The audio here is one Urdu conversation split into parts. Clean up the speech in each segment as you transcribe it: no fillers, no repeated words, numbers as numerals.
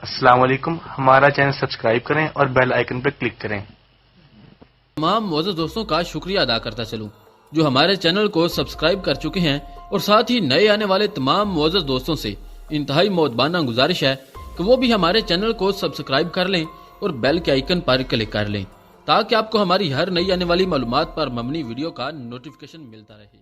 السلام علیکم، ہمارا چینل سبسکرائب کریں اور بیل آئیکن پر کلک کریں۔ تمام معزز دوستوں کا شکریہ ادا کرتا چلوں جو ہمارے چینل کو سبسکرائب کر چکے ہیں، اور ساتھ ہی نئے آنے والے تمام معزز دوستوں سے انتہائی مؤدبانہ گزارش ہے کہ وہ بھی ہمارے چینل کو سبسکرائب کر لیں اور بیل کے آئیکن پر کلک کر لیں تاکہ آپ کو ہماری ہر نئی آنے والی معلومات پر مبنی ویڈیو کا نوٹیفیکیشن ملتا رہے۔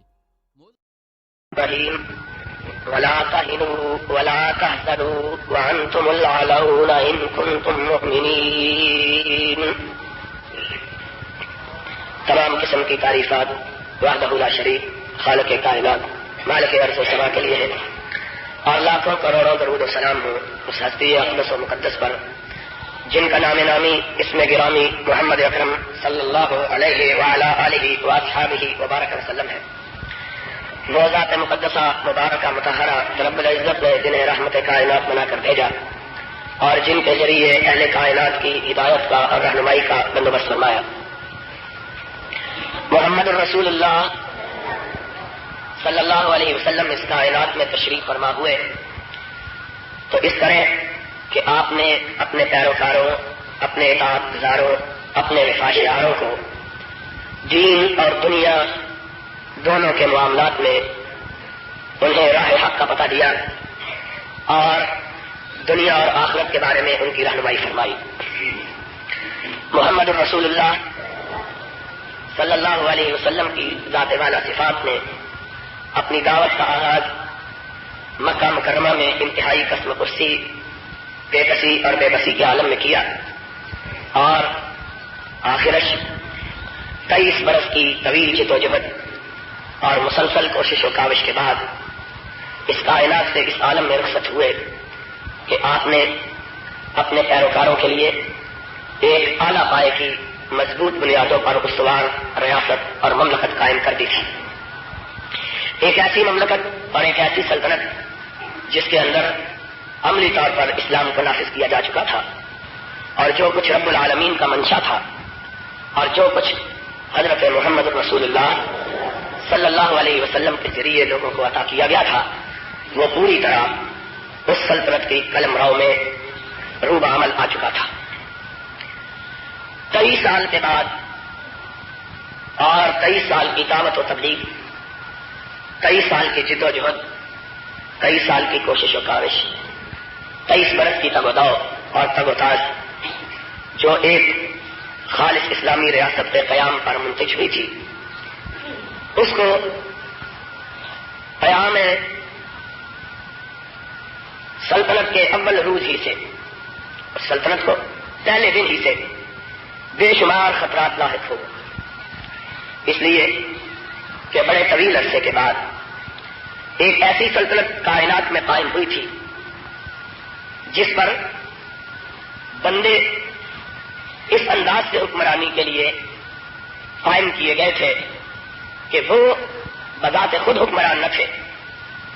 ولا تهنوا ولا تحزنوا وانتم الاعلون ان كنتم مؤمنين۔ تمام قسم کی تعریفات وحدہ لا شریک خالق کائنات مالک ارض و سما کے لیے ہے، اور لاکھوں کروڑوں درود و سلام ہو اس ہستی اقدس و مقدس پر جن کا نام نامی اسم گرامی محمد اکرم صلی اللہ علیہ وعلی آلہ واصحابہ وبارک وسلم ہے۔ وہ ذات مقدسہ مبارکہ مطہرہ رب العزت نے جنہیں رحمت کائنات بنا کر بھیجا اور جن کے ذریعے اہل کائنات کی ہدایت کا اور رہنمائی کا بندوبست فرمایا، محمد الرسول اللہ صلی اللہ علیہ وسلم اس کائنات میں تشریف فرما ہوئے تو اس طرح کہ آپ نے اپنے پیروکاروں، اپنے اطاعت گزاروں، اپنے وفاداروں کو دین اور دنیا دونوں کے معاملات میں انہیں راہ حق کا پتہ دیا اور دنیا اور آخرت کے بارے میں ان کی رہنمائی فرمائی۔ محمد الرسول اللہ صلی اللہ علیہ وسلم کی ذات والا صفات نے اپنی دعوت کا آغاز مکہ مکرمہ میں انتہائی قسم کرسی، بے کسی اور بے بسی کے عالم میں کیا، اور آخرش 23 برس کی طویل جدوجہد اور مسلسل کوشش و کاوش کے بعد اس کائنات سے اس عالم میں رخصت ہوئے کہ آپ نے اپنے پیروکاروں کے لیے ایک اعلیٰ پائے کی مضبوط بنیادوں پر استوار ریاست اور مملکت قائم کر دی تھی، ایک ایسی مملکت اور ایک ایسی سلطنت جس کے اندر عملی طور پر اسلام کو نافذ کیا جا چکا تھا، اور جو کچھ رب العالمین کا منشا تھا اور جو کچھ حضرت محمد رسول اللہ صلی اللہ علیہ وسلم کے ذریعے لوگوں کو عطا کیا گیا تھا، وہ پوری طرح اس سلطنت کی قلم رو میں روب عمل آ چکا تھا۔ 23 سال کے بعد اور 23 سال کی دعوت و تبلیغ، 23 سال کی جد و جہد، 23 سال کی کوشش و کاوش، 23 برس کی تگ و دو اور تگ و تاز جو ایک خالص اسلامی ریاست کے قیام پر منتج ہوئی تھی، اس کو قیام سلطنت کے اول روز ہی سے، سلطنت کو پہلے دن ہی سے بے شمار خطرات لاحق ہو، اس لیے کہ بڑے طویل عرصے کے بعد ایک ایسی سلطنت کائنات میں قائم ہوئی تھی جس پر بندے اس انداز سے حکمرانی کے لیے قائم کیے گئے تھے کہ وہ بذات خود حکمران نہ تھے،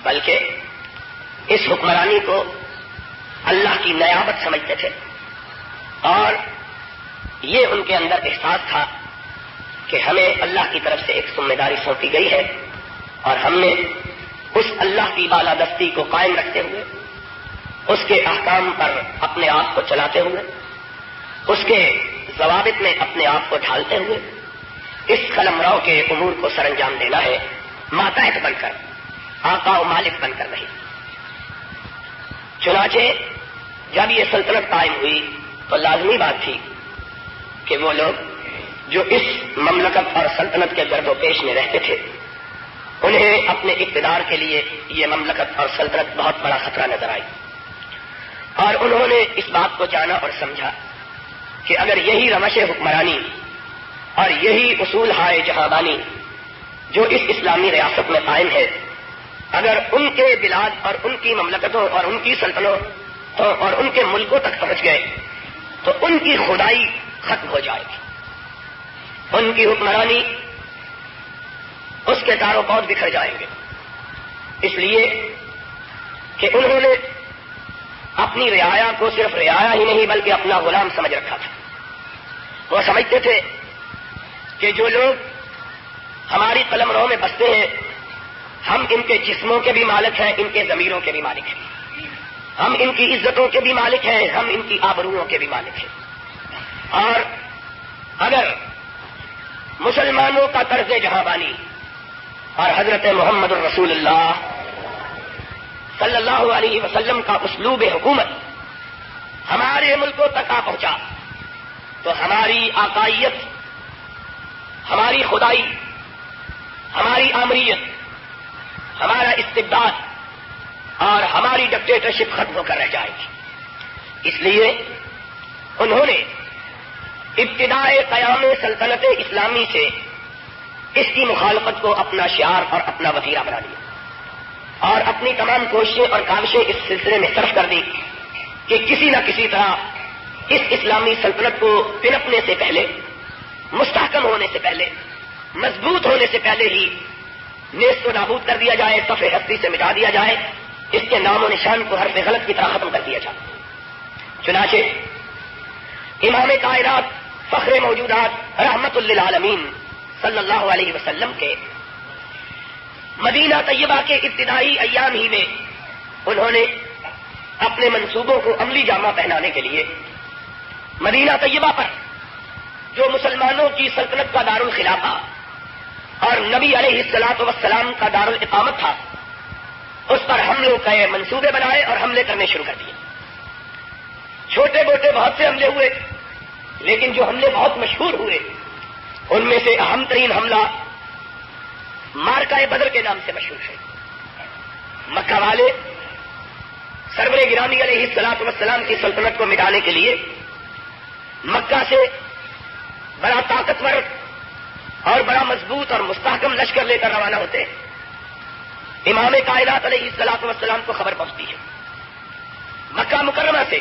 بلکہ اس حکمرانی کو اللہ کی نیابت سمجھتے تھے، اور یہ ان کے اندر احساس تھا کہ ہمیں اللہ کی طرف سے ایک ذمہ داری سونپی گئی ہے، اور ہم نے اس اللہ کی بالادستی کو قائم رکھتے ہوئے، اس کے احکام پر اپنے آپ کو چلاتے ہوئے، اس کے ضوابط میں اپنے آپ کو ڈھالتے ہوئے اس قلمرو کے امور کو سر انجام دینا ہے، ماتحت بن کر، آقا و مالک بن کر نہیں۔ چنانچہ جب یہ سلطنت قائم ہوئی تو لازمی بات تھی کہ وہ لوگ جو اس مملکت اور سلطنت کے گرد و پیش میں رہتے تھے، انہیں اپنے اقتدار کے لیے یہ مملکت اور سلطنت بہت بڑا خطرہ نظر آئی، اور انہوں نے اس بات کو جانا اور سمجھا کہ اگر یہی روش حکمرانی اور یہی اصول ہائے جہاں بانی جو اس اسلامی ریاست میں قائم ہے، اگر ان کے بلاد اور ان کی مملکتوں اور ان کی سلطنتوں اور ان کے ملکوں تک پہنچ گئے تو ان کی خدائی ختم ہو جائے گی، ان کی حکمرانی، اس کے تار و پود بکھر جائیں گے، اس لیے کہ انہوں نے اپنی رعایا کو صرف رعایا ہی نہیں بلکہ اپنا غلام سمجھ رکھا تھا۔ وہ سمجھتے تھے کہ جو لوگ ہماری قلمرو میں بستے ہیں، ہم ان کے جسموں کے بھی مالک ہیں، ان کے ضمیروں کے بھی مالک ہیں، ہم ان کی عزتوں کے بھی مالک ہیں، ہم ان کی آبروؤں کے بھی مالک ہیں۔ اور اگر مسلمانوں کا طرز جہاں بانی اور حضرت محمد الرسول اللہ صلی اللہ علیہ وسلم کا اسلوب حکومت ہمارے ملکوں تک آ پہنچا تو ہماری آقائیت، ہماری خدائی، ہماری آمریت، ہمارا استبداد اور ہماری ڈکٹیٹرشپ ختم ہو کر رہ جائے گی۔ اس لیے انہوں نے ابتدائے قیام سلطنت اسلامی سے اس کی مخالفت کو اپنا شعار اور اپنا وسیلہ بنا لیا اور اپنی تمام کوششیں اور کاوشیں اس سلسلے میں صرف کر دی کہ کسی نہ کسی طرح اس اسلامی سلطنت کو پنپنے سے پہلے، مستحکم ہونے سے پہلے، مضبوط ہونے سے پہلے ہی نیست و نابود کر دیا جائے، صفحے ہستی سے مٹا دیا جائے، اس کے نام و نشان کو حرف غلط کی طرح ختم کر دیا جائے۔ چنانچہ امام کائنات، فخر موجودات، رحمت للعالمین صلی اللہ علیہ وسلم کے مدینہ طیبہ کے ابتدائی ایام ہی میں انہوں نے اپنے منصوبوں کو عملی جامہ پہنانے کے لیے مدینہ طیبہ پر جو مسلمانوں کی سلطنت کا دارالخلافہ اور نبی علیہ الصلوۃ والسلام کا دارالاقامت تھا، اس پر حملوں کے منصوبے بنائے اور حملے کرنے شروع کر دیے۔ چھوٹے موٹے بہت سے حملے ہوئے، لیکن جو حملے بہت مشہور ہوئے ان میں سے اہم ترین حملہ مارکہ بدر کے نام سے مشہور ہے۔ مکہ والے سرور گرامی علیہ الصلوۃ والسلام کی سلطنت کو مٹانے کے لیے مکہ سے بڑا طاقتور اور بڑا مضبوط اور مستحکم لشکر لے کر روانہ ہوتے ہیں۔ امام کائنات علیہ الصلوۃ والسلام کو خبر پہنچتی ہے مکہ مکرمہ سے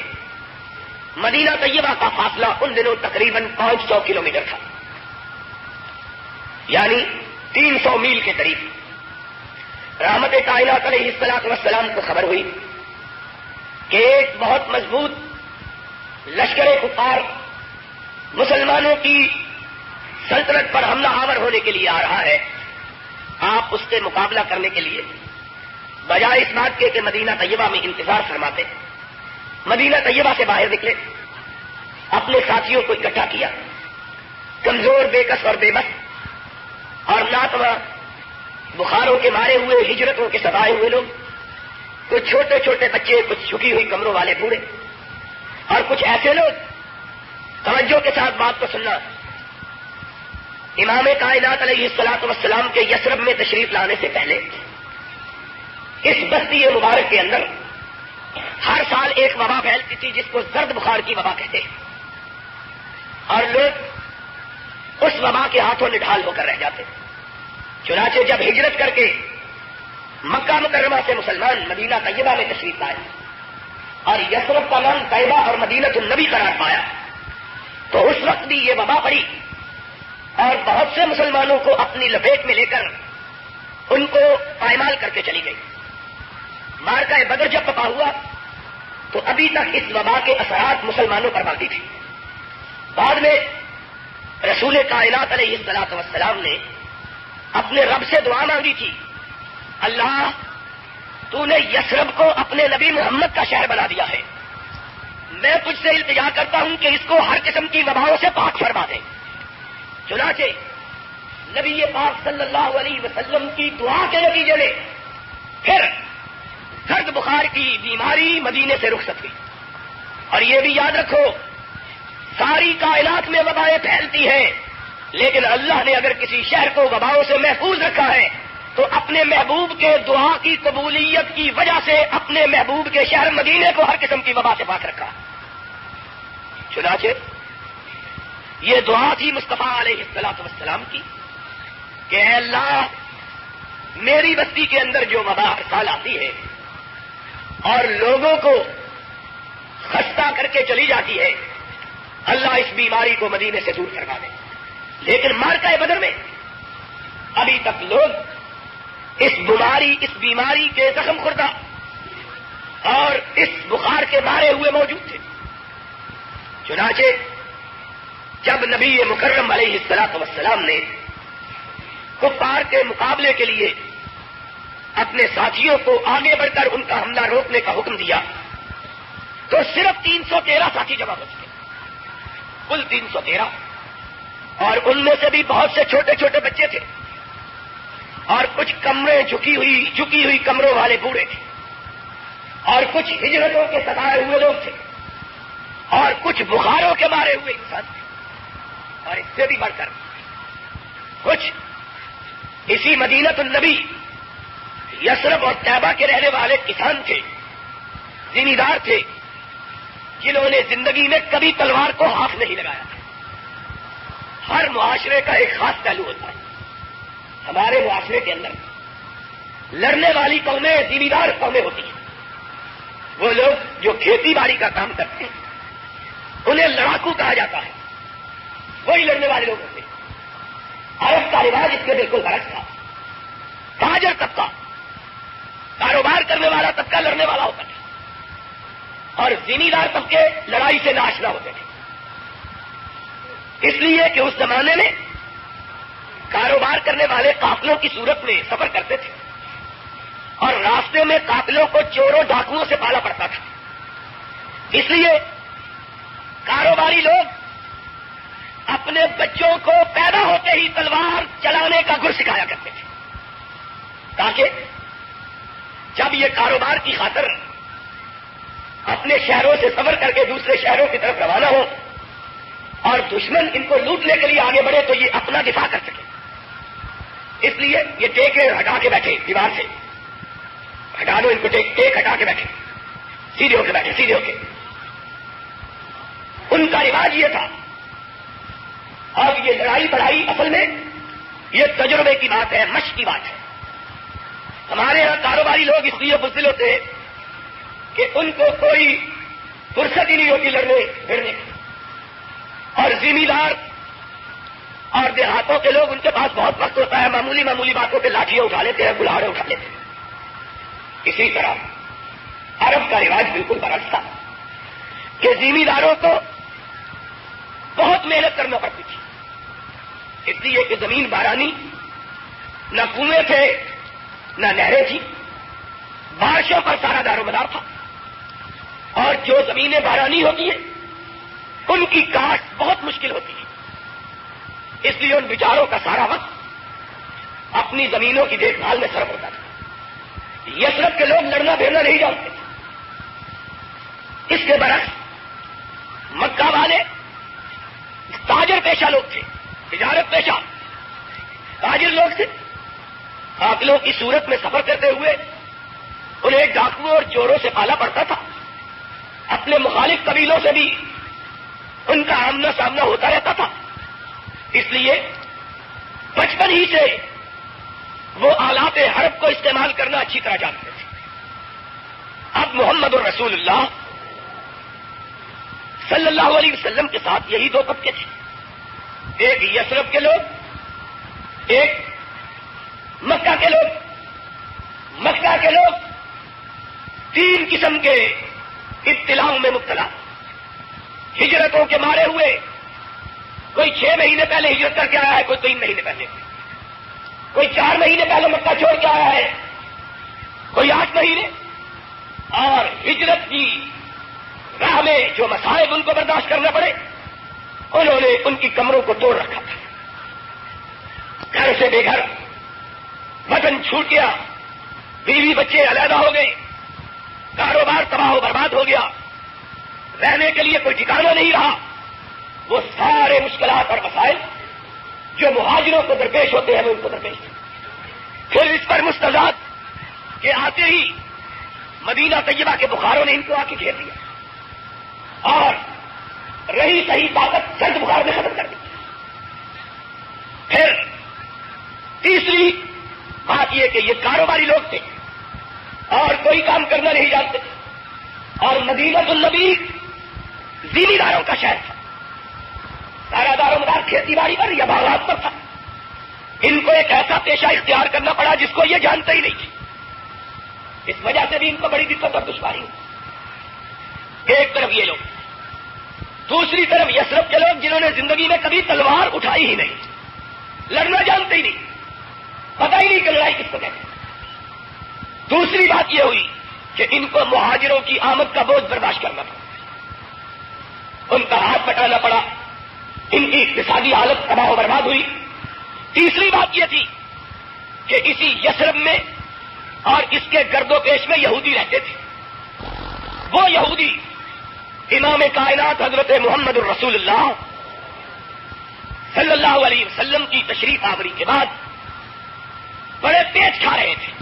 مدینہ طیبہ کا فاصلہ ان دنوں تقریباً 500 کلومیٹر تھا، یعنی 300 میل کے قریب۔ رحمت کائنات علیہ الصلوۃ والسلام کو خبر ہوئی کہ ایک بہت مضبوط لشکر کفار مسلمانوں کی سلطنت پر حملہ آور ہونے کے لیے آ رہا ہے۔ آپ اس سے مقابلہ کرنے کے لیے بجائے اس بات کے کہ مدینہ طیبہ میں انتظار فرماتے، مدینہ طیبہ سے باہر نکلے، اپنے ساتھیوں کو اکٹھا کیا، کمزور، بے کس اور بے بس اور ناتواں، بخاروں کے مارے ہوئے، ہجرتوں کے ستائے ہوئے لوگ، کچھ چھوٹے چھوٹے بچے، کچھ جھکی ہوئی کمروں والے بوڑھے اور کچھ ایسے لوگ، توجہ کے ساتھ بات کو سننا، امام کائنات علیہ الصلوۃ والسلام کے یثرب میں تشریف لانے سے پہلے اس بستی مبارک کے اندر ہر سال ایک وبا پھیلتی تھی جس کو زرد بخار کی وبا کہتے ہیں، اور لوگ اس وبا کے ہاتھوں نڈھال ہو کر رہ جاتے۔ چنانچہ جب ہجرت کر کے مکہ مکرمہ سے مسلمان مدینہ طیبہ میں تشریف لائے اور یثرب کا نام طیبہ اور مدینۃ النبی قرار پایا تو اس وقت بھی یہ وبا پڑی اور بہت سے مسلمانوں کو اپنی لپیٹ میں لے کر ان کو پائمال کر کے چلی گئی۔ مارکہ بدر جب پپا ہوا تو ابھی تک اس وبا کے اثرات مسلمانوں پر باقی تھے۔ بعد میں رسول کائنات علیہ الصلوۃ والسلام نے اپنے رب سے دعا مانگی تھی، اللہ تو نے یثرب کو اپنے نبی محمد کا شہر بنا دیا ہے، میں تجھ سے التجا کرتا ہوں کہ اس کو ہر قسم کی وباؤں سے پاک فرما دے۔ چنانچہ نبی پاک صلی اللہ علیہ وسلم کی دعا کے نتیجے میں پھر زرد بخار کی بیماری مدینے سے رخصت ہوئی۔ اور یہ بھی یاد رکھو، ساری کائنات میں وبائیں پھیلتی ہیں، لیکن اللہ نے اگر کسی شہر کو وباؤں سے محفوظ رکھا ہے تو اپنے محبوب کے دعا کی قبولیت کی وجہ سے اپنے محبوب کے شہر مدینے کو ہر قسم کی وبا سے پاک رکھا۔ چنانچہ یہ دعا تھی مصطفیٰ علیہ الصلوۃ والسلام کی کہ اے اللہ، میری بستی کے اندر جو وبا ہر سال آتی ہے اور لوگوں کو خستہ کر کے چلی جاتی ہے، اللہ اس بیماری کو مدینے سے دور کروا دے۔ لیکن مارکہ بدر میں ابھی تک لوگ اس بیماری کے زخم خوردہ اور اس بخار کے مارے ہوئے موجود تھے۔ چنانچہ جب نبی مکرم علیہ الصلوۃ والسلام نے کفار کے مقابلے کے لیے اپنے ساتھیوں کو آگے بڑھ کر ان کا حملہ روکنے کا حکم دیا تو صرف 313 ساتھی جمع ہو سکے، کل 313، اور ان میں سے بھی بہت سے چھوٹے چھوٹے بچے تھے، اور کچھ کمریں جھکی ہوئی کمروں والے بوڑھے تھے، اور کچھ ہجرتوں کے ستائے ہوئے لوگ تھے، اور کچھ بخاروں کے مارے ہوئے انسان تھے، اور اس سے بھی بڑھ کر کچھ اسی مدینۃ النبی یثرب اور طیبہ کے رہنے والے کسان تھے، زمیندار تھے، جنہوں نے زندگی میں کبھی تلوار کو ہاتھ نہیں لگایا تھا۔ ہر معاشرے کا ایک خاص پہلو ہوتا ہے، ہمارے معاشرے کے اندر لڑنے والی قومیں زمیندار قومیں ہوتی ہیں، وہ لوگ جو کھیتی باڑی کا کام کرتے ہیں انہیں لڑاکو کہا جاتا ہے، وہی لڑنے والے لوگ ہوتے ہیں۔ عرب کا رواج اس کے بالکل برعکس تھا، تاجر طبقہ، کاروبار کرنے والا طبقہ لڑنے والا ہوتا تھا، اور زمیندار طبقے لڑائی سے ناشنا ہوتے تھے، اس لیے کہ اس زمانے میں کاروبار کرنے والے قافلوں کی صورت میں سفر کرتے تھے، اور راستے میں قافلوں کو چوروں ڈاکوؤں سے پالا پڑتا تھا، اس لیے کاروباری لوگ اپنے بچوں کو پیدا ہوتے ہی تلوار چلانے کا گر سکھایا کرتے تھے، تاکہ جب یہ کاروبار کی خاطر اپنے شہروں سے سفر کر کے دوسرے شہروں کی طرف روانہ ہو اور دشمن ان کو لوٹنے کے لیے آگے بڑھے تو یہ اپنا دفاع کر سکے، اس لیے یہ ٹیک ہٹا کے بیٹھے، دیوار سے ہٹا دو ان کو، ٹیک ہٹا کے بیٹھے، سیدھے ہو کے بیٹھے، سیدھے ہو کے۔ ان کا رواج یہ تھا۔ اب یہ لڑائی بڑھائی اصل میں یہ تجربے کی بات ہے، مشق کی بات ہے۔ ہمارے یہاں کاروباری لوگ اس لیے بزدل ہوتے ہیں کہ ان کو کوئی فرصت ہی نہیں ہوتی لڑنے بھیڑنے کی، اور زمیندار اور دیہاتوں کے لوگ ان کے پاس بہت وقت ہوتا ہے، معمولی باتوں پہ لاٹھیاں اٹھا لیتے ہیں، گلہاڑے اٹھا لیتے ہیں۔ اسی طرح عرب کا رواج بالکل برعکس تھا کہ زمینداروں کو بہت محنت کرنا پڑتی تھی، اس لیے کہ زمین بارانی، نہ کنویں تھے نہ نہریں تھیں، بارشوں پر سارا دار و مدار تھا، اور جو زمینیں بارانی ہوتی ہیں ان کی کاشت بہت مشکل ہوتی ہے، اس لیے ان بیچاروں کا سارا وقت اپنی زمینوں کی دیکھ بھال میں صرف ہوتا تھا۔ یثرب کے لوگ لڑنا بھیڑنا نہیں جانتے تھے، اس کے برعکس مکہ والے تاجر پیشہ لوگ تھے، تجارت پیشہ تاجر لوگ تھے، قافلوں کی صورت میں سفر کرتے ہوئے انہیں ڈاکوؤں اور چوروں سے پالا پڑتا تھا، اپنے مخالف قبیلوں سے بھی ان کا آمنا سامنا ہوتا رہتا تھا، اس لیے بچپن ہی سے وہ آلات حرب کو استعمال کرنا اچھی طرح جانتے تھے۔ اب محمد الرسول اللہ صلی اللہ علیہ وسلم کے ساتھ یہی دو طبقے تھے، ایک یثرب کے لوگ، ایک مکہ کے لوگ۔ مکہ کے لوگ تین قسم کے ابتلاؤں میں مبتلا، ہجرتوں کے مارے ہوئے، کوئی 6 مہینے پہلے ہجرت کر کے آیا ہے، کوئی 3 مہینے پہلے، کوئی 4 مہینے پہلے مکہ چھوڑ کے آیا ہے، کوئی 8 مہینے، اور ہجرت کی راہ میں جو مصائب ان کو برداشت کرنا پڑے انہوں نے ان کی کمروں کو توڑ رکھا تھا، گھر سے بے گھر، وطن چھوٹ گیا، بیوی بچے علیحدہ ہو گئے، کاروبار تباہ و برباد ہو گیا، رہنے کے لیے کوئی ٹھکانہ نہیں رہا۔ وہ سارے مشکلات اور مسائل جو مہاجروں کو درپیش ہوتے ہیں وہ ان کو درپیش تھے۔ پھر اس پر مستضاد کہ آتے ہی مدینہ طیبہ کے بخاروں نے ان کو آ کے گھیر دیا، اور رہی صحیح طاقت سرد بخار میں ختم کر دی۔ پھر تیسری بات یہ کہ یہ کاروباری لوگ تھے اور کوئی کام کرنا نہیں جانتے تھے، اور مدینۃ النبی زمینداروں کا شہر تھا، سارا دار و مدار کھیتی باڑی پر یا باغات پر تھا۔ ان کو ایک ایسا پیشہ اختیار کرنا پڑا جس کو یہ جانتے ہی نہیں تھے، اس وجہ سے بھی ان کو بڑی دقت اور دشواری ہوئی۔ ایک طرف یہ لوگ، دوسری طرف یثرب کے لوگ جنہوں نے زندگی میں کبھی تلوار اٹھائی ہی نہیں، لڑنا جانتے ہی نہیں، پتہ ہی نہیں کہ لڑائی کس کو کہتے ہیں۔ دوسری بات یہ ہوئی کہ ان کو مہاجروں کی آمد کا بوجھ برداشت کرنا پڑا، ان کا ہاتھ بٹانا پڑا، ان کی اقتصادی حالت تباہ و برباد ہوئی۔ تیسری بات یہ تھی کہ اسی یثرب میں اور اس کے گرد و پیش میں یہودی رہتے تھے۔ وہ یہودی امام کائنات حضرت محمد الرسول اللہ صلی اللہ علیہ وسلم کی تشریف آوری کے بعد بڑے پیچ کھا رہے تھے،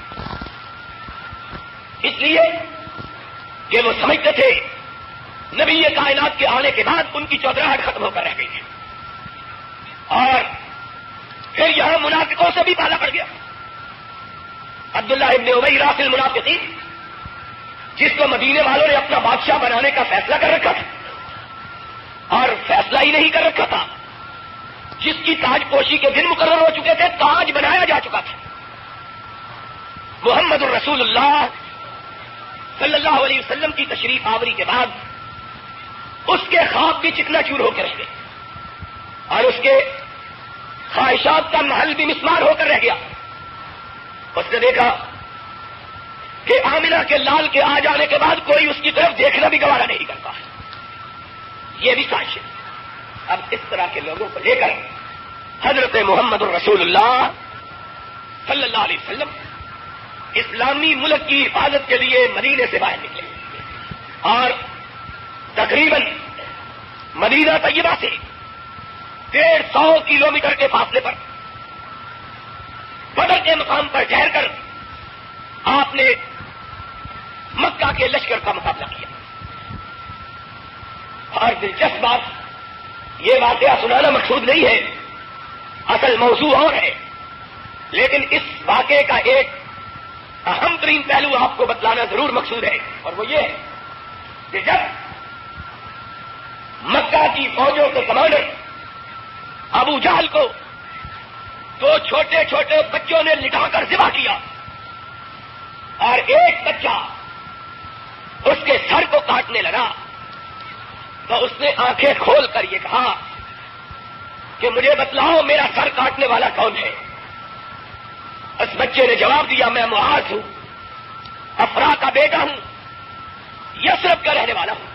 اس لیے کہ وہ سمجھتے تھے نبی کائنات کے آنے کے بعد ان کی چودراہٹ ختم ہو کر رہ گئی ہے، اور پھر یہاں منافقوں سے بھی پالا پڑ گیا۔ عبداللہ ابن ابی راس المنافقین، جس کو مدینے والوں نے اپنا بادشاہ بنانے کا فیصلہ کر رکھا تھا، اور فیصلہ ہی نہیں کر رکھا تھا، جس کی تاج پوشی کے دن مقرر ہو چکے تھے، تاج بنایا جا چکا تھا، محمد الرسول اللہ صلی اللہ علیہ وسلم کی تشریف آوری کے بعد اس کے خواب بھی چکنا چور ہو کے رہ گئے، اور اس کے خواہشات کا محل بھی مسمار ہو کر رہ گیا۔ اس نے دیکھا کہ آمنہ کے لال کے آ جانے کے بعد کوئی اس کی طرف دیکھنا بھی گوارا نہیں کرتا ہے، یہ بھی سازش ہے۔ اب اس طرح کے لوگوں کو لے کر حضرت محمد الرسول اللہ صلی اللہ علیہ وسلم اسلامی ملک کی حفاظت کے لیے مدینے سے باہر نکلے، اور تقریباً مدینہ طیبہ سے 150 کلومیٹر کے فاصلے پر بدر کے مقام پر ٹھہر کر آپ نے مکہ کے لشکر کا مقابلہ کیا۔ اور دلچسپ بات، یہ واقعہ سنانا مقصود نہیں ہے، اصل موضوع اور ہے، لیکن اس واقعے کا ایک اہم ترین پہلو آپ کو بتلانا ضرور مقصود ہے، اور وہ یہ ہے کہ جب مکہ کی فوجوں کے کمانڈر ابو جہل کو 2 چھوٹے چھوٹے بچوں نے لٹا کر ذبح کیا، اور ایک بچہ اس کے سر کو کاٹنے لگا، تو اس نے آنکھیں کھول کر یہ کہا کہ مجھے بتلاؤ میرا سر کاٹنے والا کون ہے؟ اس بچے نے جواب دیا، میں معاذ ہوں، افرا کا بیٹا ہوں، یثرب کا رہنے والا ہوں،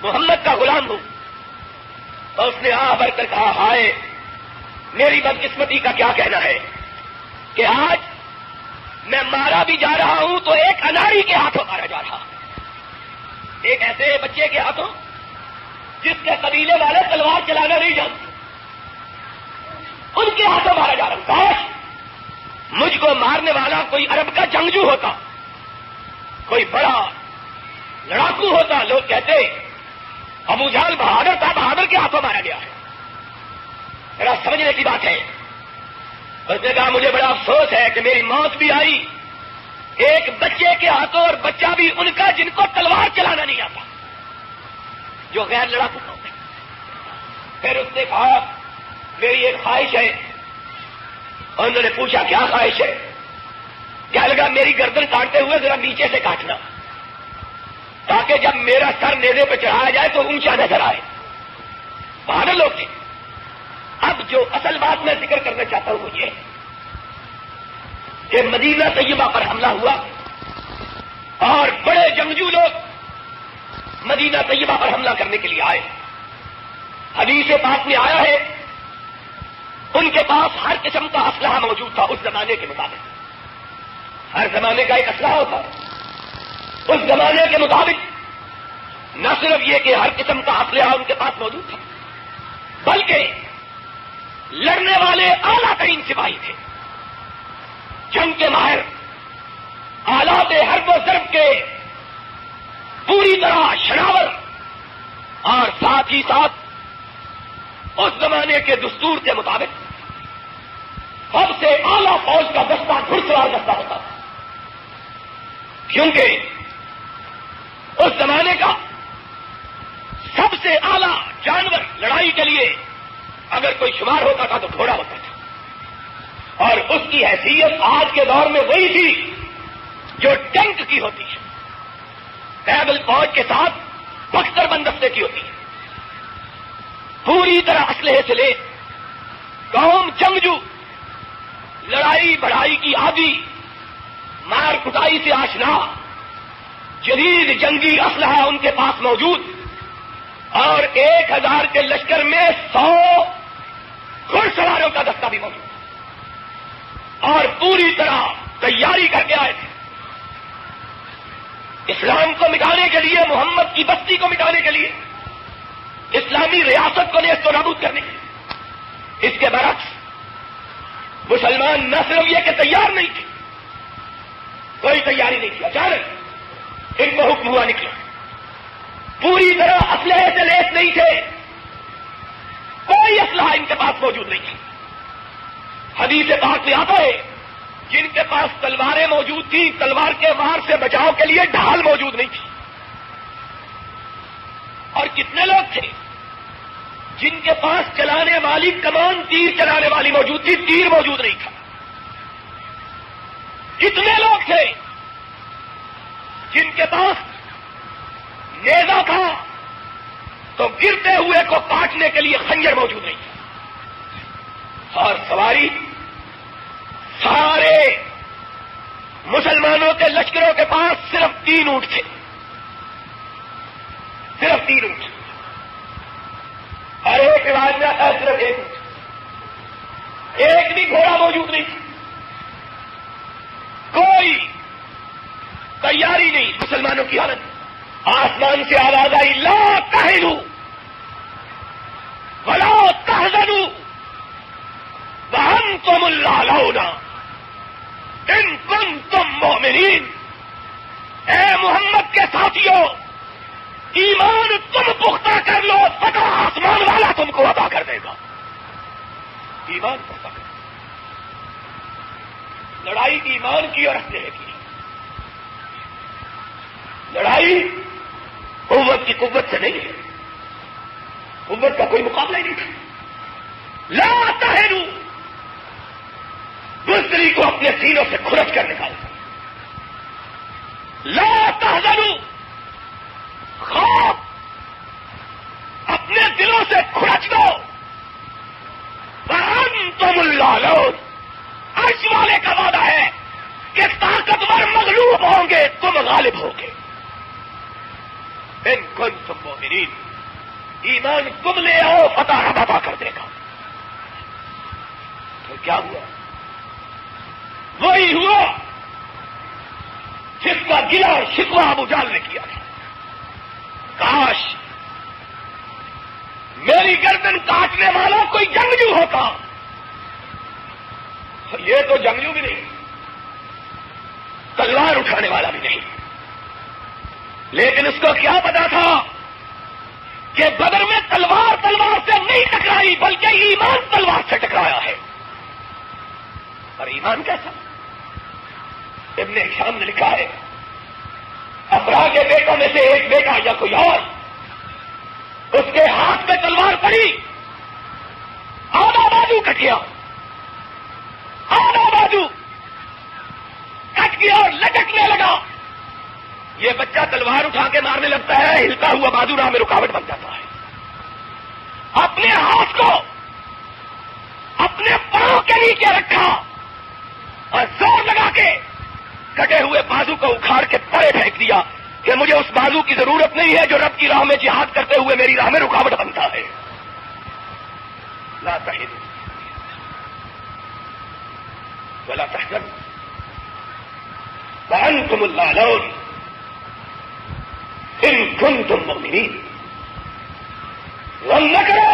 محمد کا غلام ہوں۔ تو اس نے آہ بھر کر کہا، ہائے میری بدقسمتی کا کیا کہنا ہے کہ آج میں مارا بھی جا رہا ہوں تو ایک اناری کے ہاتھوں مارا جا رہا، ایک ایسے بچے کے ہاتھوں جس کے قبیلے والے تلوار چلانا نہیں جانتے، ان کے ہاتھوں مارا جا رہا ہوں۔ کاش مجھ کو مارنے والا کوئی عرب کا جنگجو ہوتا، کوئی بڑا لڑاکو ہوتا، لوگ کہتے ابو جہل بہادر تھا، بہادر کے ہاتھوں مارا گیا ہے۔ ذرا سمجھنے کی بات ہے۔ اس نے کہا مجھے بڑا افسوس ہے کہ میری موت بھی آئی ایک بچے کے ہاتھوں، اور بچہ بھی ان کا جن کو تلوار چلانا نہیں آتا، جو غیر لڑاکو ہوتے۔ پھر اس نے کہا میری ایک خواہش ہے، اور انہوں نے پوچھا کیا خواہش ہے؟ کیا لگا میری گردن کاٹتے ہوئے ذرا نیچے سے کاٹنا، تاکہ جب میرا سر نیزے پہ چڑھایا جائے تو اونچا نظر آئے۔ بہادر لوگ تھے۔ اب جو اصل بات میں ذکر کرنا چاہتا ہوں وہ یہ کہ مدینہ طیبہ پر حملہ ہوا، اور بڑے جنگجو لوگ مدینہ طیبہ پر حملہ کرنے کے لیے آئے۔ حدیث پاک میں آیا ہے ان کے پاس ہر قسم کا اسلحہ موجود تھا۔ اس زمانے کے مطابق ہر زمانے کا ایک اسلحہ ہوتا، اس زمانے کے مطابق نہ صرف یہ کہ ہر قسم کا اسلحہ ان کے پاس موجود تھا، بلکہ لڑنے والے اعلیٰ ترین سپاہی تھے، جنگ کے ماہر، آلات حرب و ضرب کے پوری طرح شناور، اور ساتھ ہی ساتھ اس زمانے کے دستور کے مطابق سب سے اعلیٰ فوج کا دستہ گھڑ سوار دستہ ہوتا تھا، کیونکہ اس زمانے کا سب سے اعلیٰ جانور لڑائی کے لیے اگر کوئی شمار ہوتا تھا تو گھوڑا ہوتا تھا، اور اس کی حیثیت آج کے دور میں وہی تھی جو ٹینک کی ہوتی ہے، پیدل فوج کے ساتھ بختر بند دستے کی ہوتی ہے، پوری طرح اسلحے سے لے قوم جنگجو، لڑائی بڑھائی کی عادی، مار کٹائی سے آشنا، جدید جنگی اسلحہ ان کے پاس موجود، اور 1000 کے لشکر میں 100 گھڑ سواروں کا دستہ بھی موجود اور پوری طرح تیاری کر کے آئے تھے اسلام کو مٹانے کے لیے، محمد کی بستی کو مٹانے کے لیے، اسلامی ریاست کو نیست و نابود کرنے کے لیے۔ اس کے برعکس مسلمان نہ صرف یہ کہ تیار نہیں تھے، کوئی تیاری نہیں تھی، اچانک ان کو حکم ہوا نکلا، پوری طرح اسلحے سے لیس نہیں تھے، کوئی اسلحہ ان کے پاس موجود نہیں تھی۔ حدیث پاک میں آتا ہے جن کے پاس تلواریں موجود تھیں، تلوار کے وار سے بچاؤ کے لیے ڈھال موجود نہیں تھی۔ اور کتنے لوگ تھے جن کے پاس چلانے والی کمان، تیر چلانے والی موجود تھی، تیر موجود نہیں تھا۔ کتنے لوگ تھے جن کے پاس نیزہ تھا تو گرتے ہوئے کو کاٹنے کے لیے خنجر موجود نہیں تھا۔ اور سواری سارے مسلمانوں کے لشکروں کے پاس صرف 3 اونٹ تھے، صرف 3 اونٹ، اور ایک روایت میں آتا ہے صرف 1 اونٹ، ایک بھی گھوڑا موجود نہیں تھا، کوئی تیاری نہیں۔ مسلمانوں کی حالت، آسمان سے آواز آئی، لا تہنوا ولا تحزنوا وانتم الاعلون ان کنتم مؤمنین۔ اے محمد کے ساتھیوں، ایمان تم پختہ کر لو، فتح آسمان والا تم کو عطا کر دے گا۔ ایمان پختہ کر، لڑائی ایمان کی اور اسلحے کی، لڑائی قوت کی قوت سے نہیں ہے، قوت کا کوئی مقابلہ ہی نہیں تھا۔ لا تہنوا، دوسری کو اپنے سینوں سے کھرچ کر نکالو، لا تحزنوا، خوف اپنے دلوں سے کھرچ دو، وانتم الاعلون، عرش والے کا وعدہ ہے کہ طاقتور مغلوب ہوں گے، تم غالب ہوگے۔ ان کنتم مؤمنین، ایمان تم لے آؤ، فتح رب عطا کر دے گا۔ تو کیا ہوا؟ وہی ہوا جس کا گلا اور شکوہ ابو جہل نے کیا تھا، کاش میری گردن کاٹنے والا کوئی جنگجو ہوتا۔ یہ تو جنگجو بھی نہیں، تلوار اٹھانے والا بھی نہیں، لیکن اس کو کیا پتا تھا کہ بدر میں تلوار سے نہیں ٹکرائی، بلکہ ایمان تلوار سے ٹکرایا ہے۔ اور ایمان کیسا؟ ابن ہشام نے لکھا ہے، افرا کے بیٹوں میں سے ایک بیٹا یا کوئی اور، اس کے ہاتھ میں تلوار پڑی، آدھا بازو کٹ گیا، آدھا بازو کٹ گیا اور لٹکنے لگا۔ یہ بچہ تلوار اٹھا کے مارنے لگتا ہے، ہلتا ہوا بازو راہ میں رکاوٹ بن جاتا ہے۔ اپنے ہاتھ کو اپنے پاؤں کے نیچے رکھا اور زور لگا کے کٹے ہوئے بازو کو اکھاڑ کے پرے پھینک دیا کہ مجھے اس بازو کی ضرورت نہیں ہے جو رب کی راہ میں جہاد کرتے ہوئے میری راہ میں رکاوٹ بنتا ہے۔ لا تہنوا ولا تحزنوا وانتم الاعلون ان کنتم مؤمنین۔ غم نہ کرو،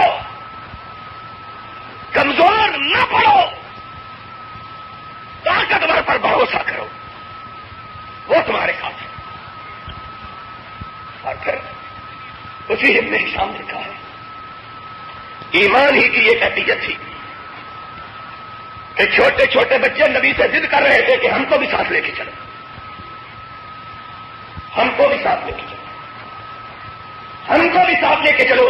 کمزور نہ پڑو، طاقتور پر بھروسہ کرو، وہ تمہارے ساتھ ہے۔ اور پھر اسی ابن ہشام نے کہا ہے، ایمان ہی کی یہ نتیجت تھی کہ چھوٹے چھوٹے بچے نبی سے ضد کر رہے تھے کہ ہم کو بھی ساتھ لے کے چلو، ہم کو بھی ساتھ لے کے چلو، ہم کو بھی ساتھ لے کے چلو۔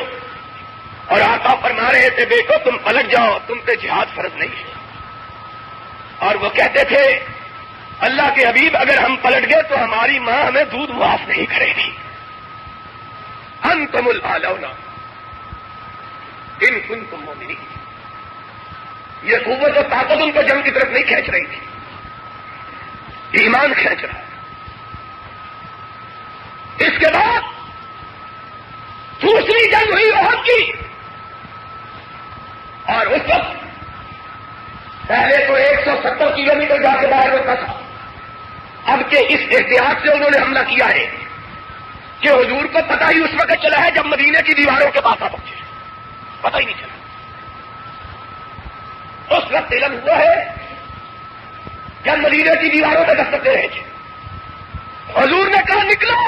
اور آقا فرما رہے تھے، بیٹو تم پلٹ جاؤ، تم پہ جہاد فرض نہیں ہے۔ اور وہ کہتے تھے، اللہ کے حبیب اگر ہم پلٹ گئے تو ہماری ماں ہمیں دودھ معاف نہیں کرے گی۔ انتم الاعلون ان کنتم مؤمنین۔ یہ قوت و طاقت ان کو جنگ کی طرف نہیں کھینچ رہی تھی، ایمان کھینچ رہا ہے۔ اس کے بعد دوسری جنگ ہوئی احد کی، اور اس وقت پہلے تو 170 کلومیٹر جا کے باہر ہوتا تھا، اب کے اس احتیاط سے انہوں نے حملہ کیا ہے کہ حضور کو پتہ ہی اس وقت چلا ہے جب مدینے کی دیواروں کے پاس آ پہنچے، پتہ ہی نہیں چلا۔ اس وقت علم ہوا ہے جب مدینے کی دیواروں پہ دستکتے رہے تھے۔ حضور نے کہا نکلو،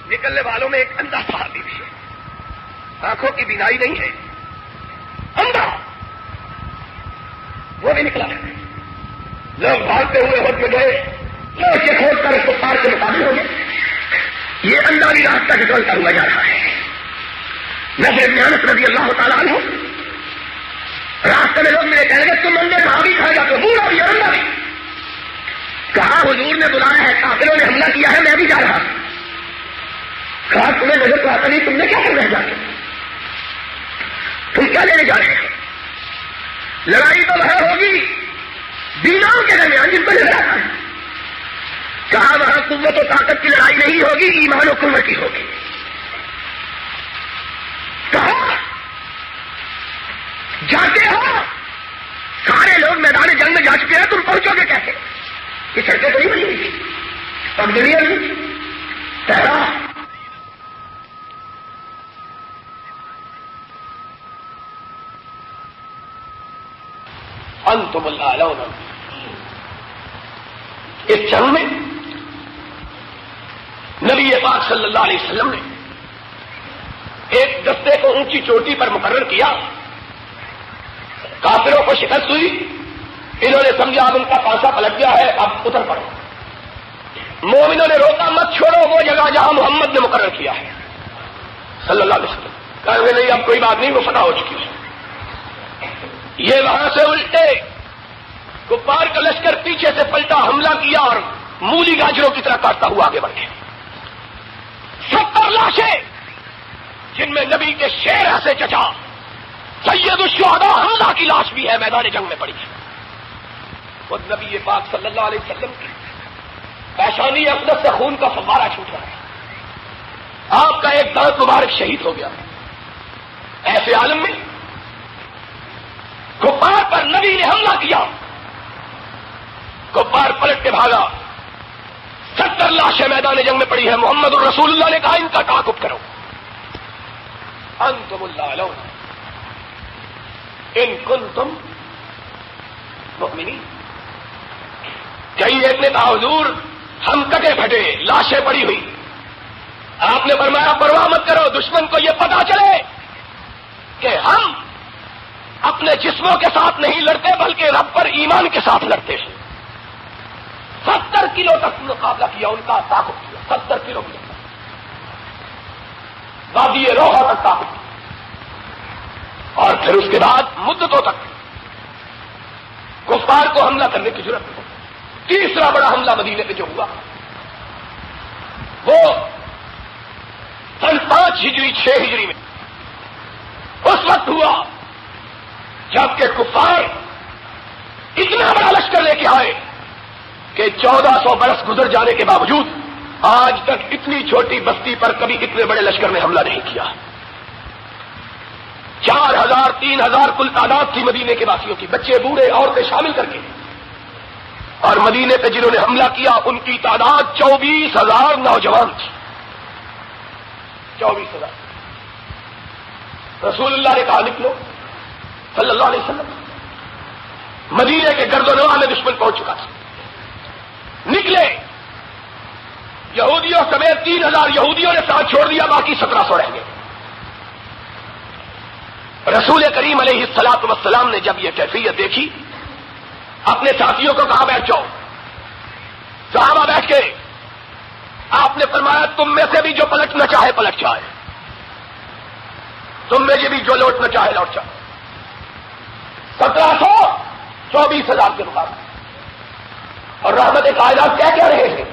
نکلنے والوں میں ایک اندھا صحابی بھی ہے، آنکھوں کی بینائی نہیں ہے، اندھا، وہ بھی نکلا۔ لوگ بھاگتے ہوئے ہوٹ میں گئے، لوگ یہ کھول کر اس کو پار کے مقابل ہو گئے۔ یہ اندھا بھی راستہ نکلتا ہوا جا رہا ہے۔ نظر ابن انس رضی اللہ تعالیٰ عنہ، راستے میں لوگ میرے کہنے لگے تم اندھے کہاں بھی کھائے جاتے ہو، بوڑھا بھی اندھا بھی۔ کہا حضور نے بلایا ہے، کافروں نے حملہ کیا ہے، میں بھی جا رہا ہوں۔ کہا تمہیں نظر تو آتا نہیں، تم نے کیا کرنا جا کے، تم کیا لینے جا رہے ہو؟ لڑائی تو وہاں ہوگی دینوں کے درمیان جن کو نظر آتا ہے۔ کہا وہاں قوت و طاقت کی لڑائی نہیں ہوگی، ایمان و قوت کی ہوگی۔ کہا جاتے ہو، سارے لوگ میدان جنگ میں جا چکے ہیں، تم پہنچو گے کیسے؟ یہ سڑکیں تو نہیں بنی ہوئی تھی، پگڑیاں نہیں، پہرا۔ انتم الاعلون۔ اس جنگ میں نبی پاک صلی اللہ علیہ وسلم نے ایک دستے کو اونچی چوٹی پر مقرر کیا، کافروں کو شکست ہوئی، انہوں نے سمجھا اب ان کا پانسا پلٹ گیا ہے، اب اتر پڑو۔ مومنوں نے روکا مت چھوڑو وہ جگہ جہاں محمد نے مقرر کیا ہے صلی اللہ علیہ وسلم۔ کہا نہیں اب کوئی بات نہیں، وہ فتح ہو چکی ہے۔ یہ وہاں سے الٹے کفار کا لشکر پیچھے سے پلٹا، حملہ کیا اور مولی گاجروں کی طرح کاٹتا ہوا آگے بڑھ گیا۔ 70 لاشیں جن میں نبی کے شیر ایسے چچا سید الشہداء حمزہ کی لاش بھی ہے، میدان جنگ میں پڑی ہے۔ وہ نبی پاک صلی اللہ علیہ وسلم کی پیشانی اقدس سے خون کا فوارہ چھوٹ رہا ہے، آپ کا ایک دانت مبارک شہید ہو گیا۔ ایسے عالم میں کفار پر نبی نے حملہ کیا، کفار پلٹ کے بھاگا، 70 لاشیں میدان جنگ میں پڑی ہے۔ محمد الرسول اللہ نے کہا ان کا تعاقب کرو۔ انتم الاعلون ان کنتم مؤمنین۔ کئی ایک نے کہا حضور ہم کٹے پھٹے، لاشیں پڑی ہوئی۔ آپ نے فرمایا پرواہ مت کرو، دشمن کو یہ پتا چلے کہ ہم اپنے جسموں کے ساتھ نہیں لڑتے بلکہ رب پر ایمان کے ساتھ لڑتے ہیں۔ 70 کلو تک مقابلہ کیا، ان کا تعاقب کیا، 70 کلو میٹر وادی روحا تک تعاقب کیا، اور پھر اس کے بعد مدتوں تک کفار کو حملہ کرنے کی ضرورت نہیں۔ تیسرا بڑا حملہ مدینے پہ جو ہوا وہ سن 5 ہجری 6 ہجری میں اس وقت ہوا جبکہ کفار اتنا بڑا لشکر لے کے آئے کہ 1400 برس گزر جانے کے باوجود آج تک اتنی چھوٹی بستی پر کبھی اتنے بڑے لشکر نے حملہ نہیں کیا۔ 4000 3000 کل تعداد تھی مدینے کے واسیوں کی، بچے بوڑھے عورتیں شامل کر کے، اور مدینے پہ جنہوں نے حملہ کیا ان کی تعداد 24,000 نوجوان تھی۔ 24,000۔ رسول اللہ نے کہا نکلو صلی اللہ علیہ وسلم۔ مدینے کے گرد و نواح میں دشمن پہنچ چکا تھا، نکلے، یہودیوں سمیت 3000 یہودیوں نے ساتھ چھوڑ دیا، باقی 1700 رہ گئے۔ رسول کریم علیہ الصلوۃ والسلام نے جب یہ کیفیت دیکھی اپنے ساتھیوں کو کہا بیٹھ جاؤ۔ صحابہ بیٹھ کے آپ نے فرمایا تم میں سے بھی جو پلٹنا چاہے پلٹ جائے، تم میں سے بھی جو لوٹنا چاہے لوٹ جائے۔ 1700 24,000 کے مقابلے، اور رحمت کائنات کیا کہہ رہے ہیں؟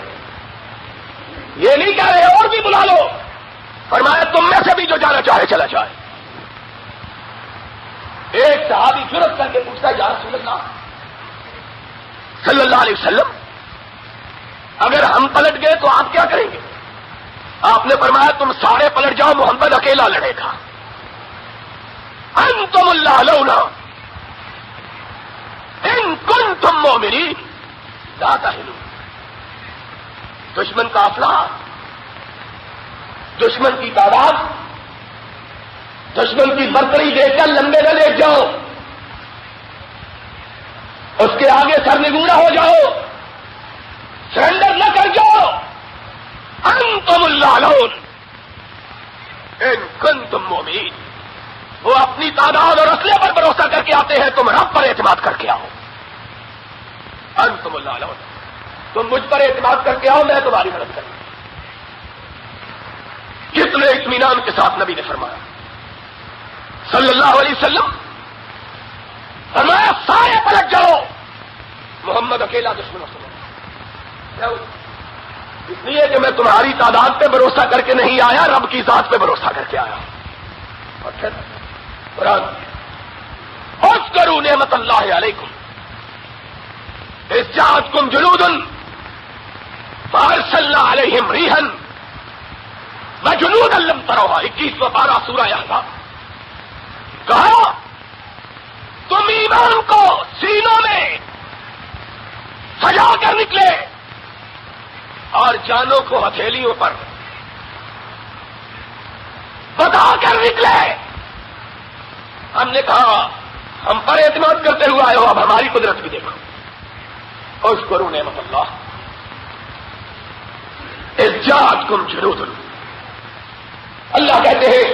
یہ نہیں کہہ رہے اور بھی بلا لو، فرمایا تم میں سے بھی جو جانا چاہے چلا جائے۔ ایک صحابی جرأت کر کے پوچھتا ہے یا رسول اللہ صلی اللہ علیہ وسلم اگر ہم پلٹ گئے تو آپ کیا کریں گے؟ آپ نے فرمایا تم سارے پلٹ جاؤ محمد اکیلا لڑے گا. انتم الاعلون ان کنتم مؤمنین لا تہنوا. دشمن کا افلاح، دشمن کی تعداد، دشمن کی برتری دیکھ کر لمبے نہ لیٹ جاؤ، اس کے آگے سرنگونا ہو جاؤ، سرنڈر نہ کر جاؤ. انتم الاعلون ان کنتم مؤمنین. وہ اپنی تعداد اور اسلحے پر بھروسہ کر کے آتے ہیں، تم رب پر اعتماد کر کے آؤ. انتم الاعلون، تم مجھ پر اعتماد کر کے آؤ، میں تمہاری مدد کروں. کتنے اطمینان کے ساتھ نبی نے فرمایا صلی اللہ علیہ وسلم، فرمایا سارے پلٹ جاؤ، محمد اکیلا دشمنوں سے لڑے. اس لیے کہ میں تمہاری تعداد پہ بھروسہ کر کے نہیں آیا، رب کی ذات پہ بھروسہ کر کے آیا. اور پھر قرآن اذکروا نعمت اللہ علیکم اذ جاءتکم جنود فارسلنا علیہم ریحا وجنودا لم تروها. 21واں پارہ سورہ احزاب. کہا تم ایمان کو سینوں میں سجا کر نکلے اور جانوں کو ہتھیلیوں پر بتا کر نکلے. ہم نے کہا ہم پر اعتماد کرتے ہوئے آئے ہو، اب ہماری قدرت بھی دیکھو. اذکروا نعمت اللہ اذ جاءتکم جنود. اللہ کہتے ہیں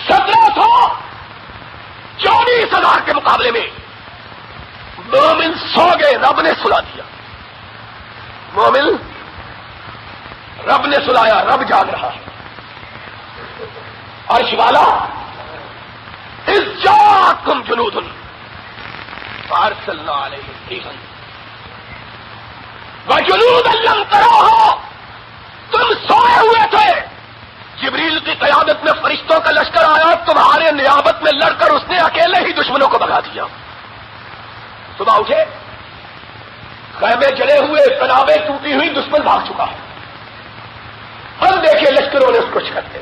1724,000 کے مقابلے میں مومن سو گئے، رب نے سلا دیا. مومن رب نے سلایا، رب جاگ رہا ہے. عرش والا اذ جاءتکم جنود فارسلنا علیہم ریحا وجنودا لم تروها. تم سوئے ہوئے تھے، جبریل کی قیادت میں فرشتوں کا لشکر آیا، تمہارے نیابت میں لڑ کر اس نے اکیلے ہی دشمنوں کو بھگا دیا. صبح اٹھے، خیمے جڑے ہوئے، تنابیں ٹوٹی ہوئی، دشمن بھاگ چکا ہے. ہم دیکھے لشکروں نے اس کو چھکتے.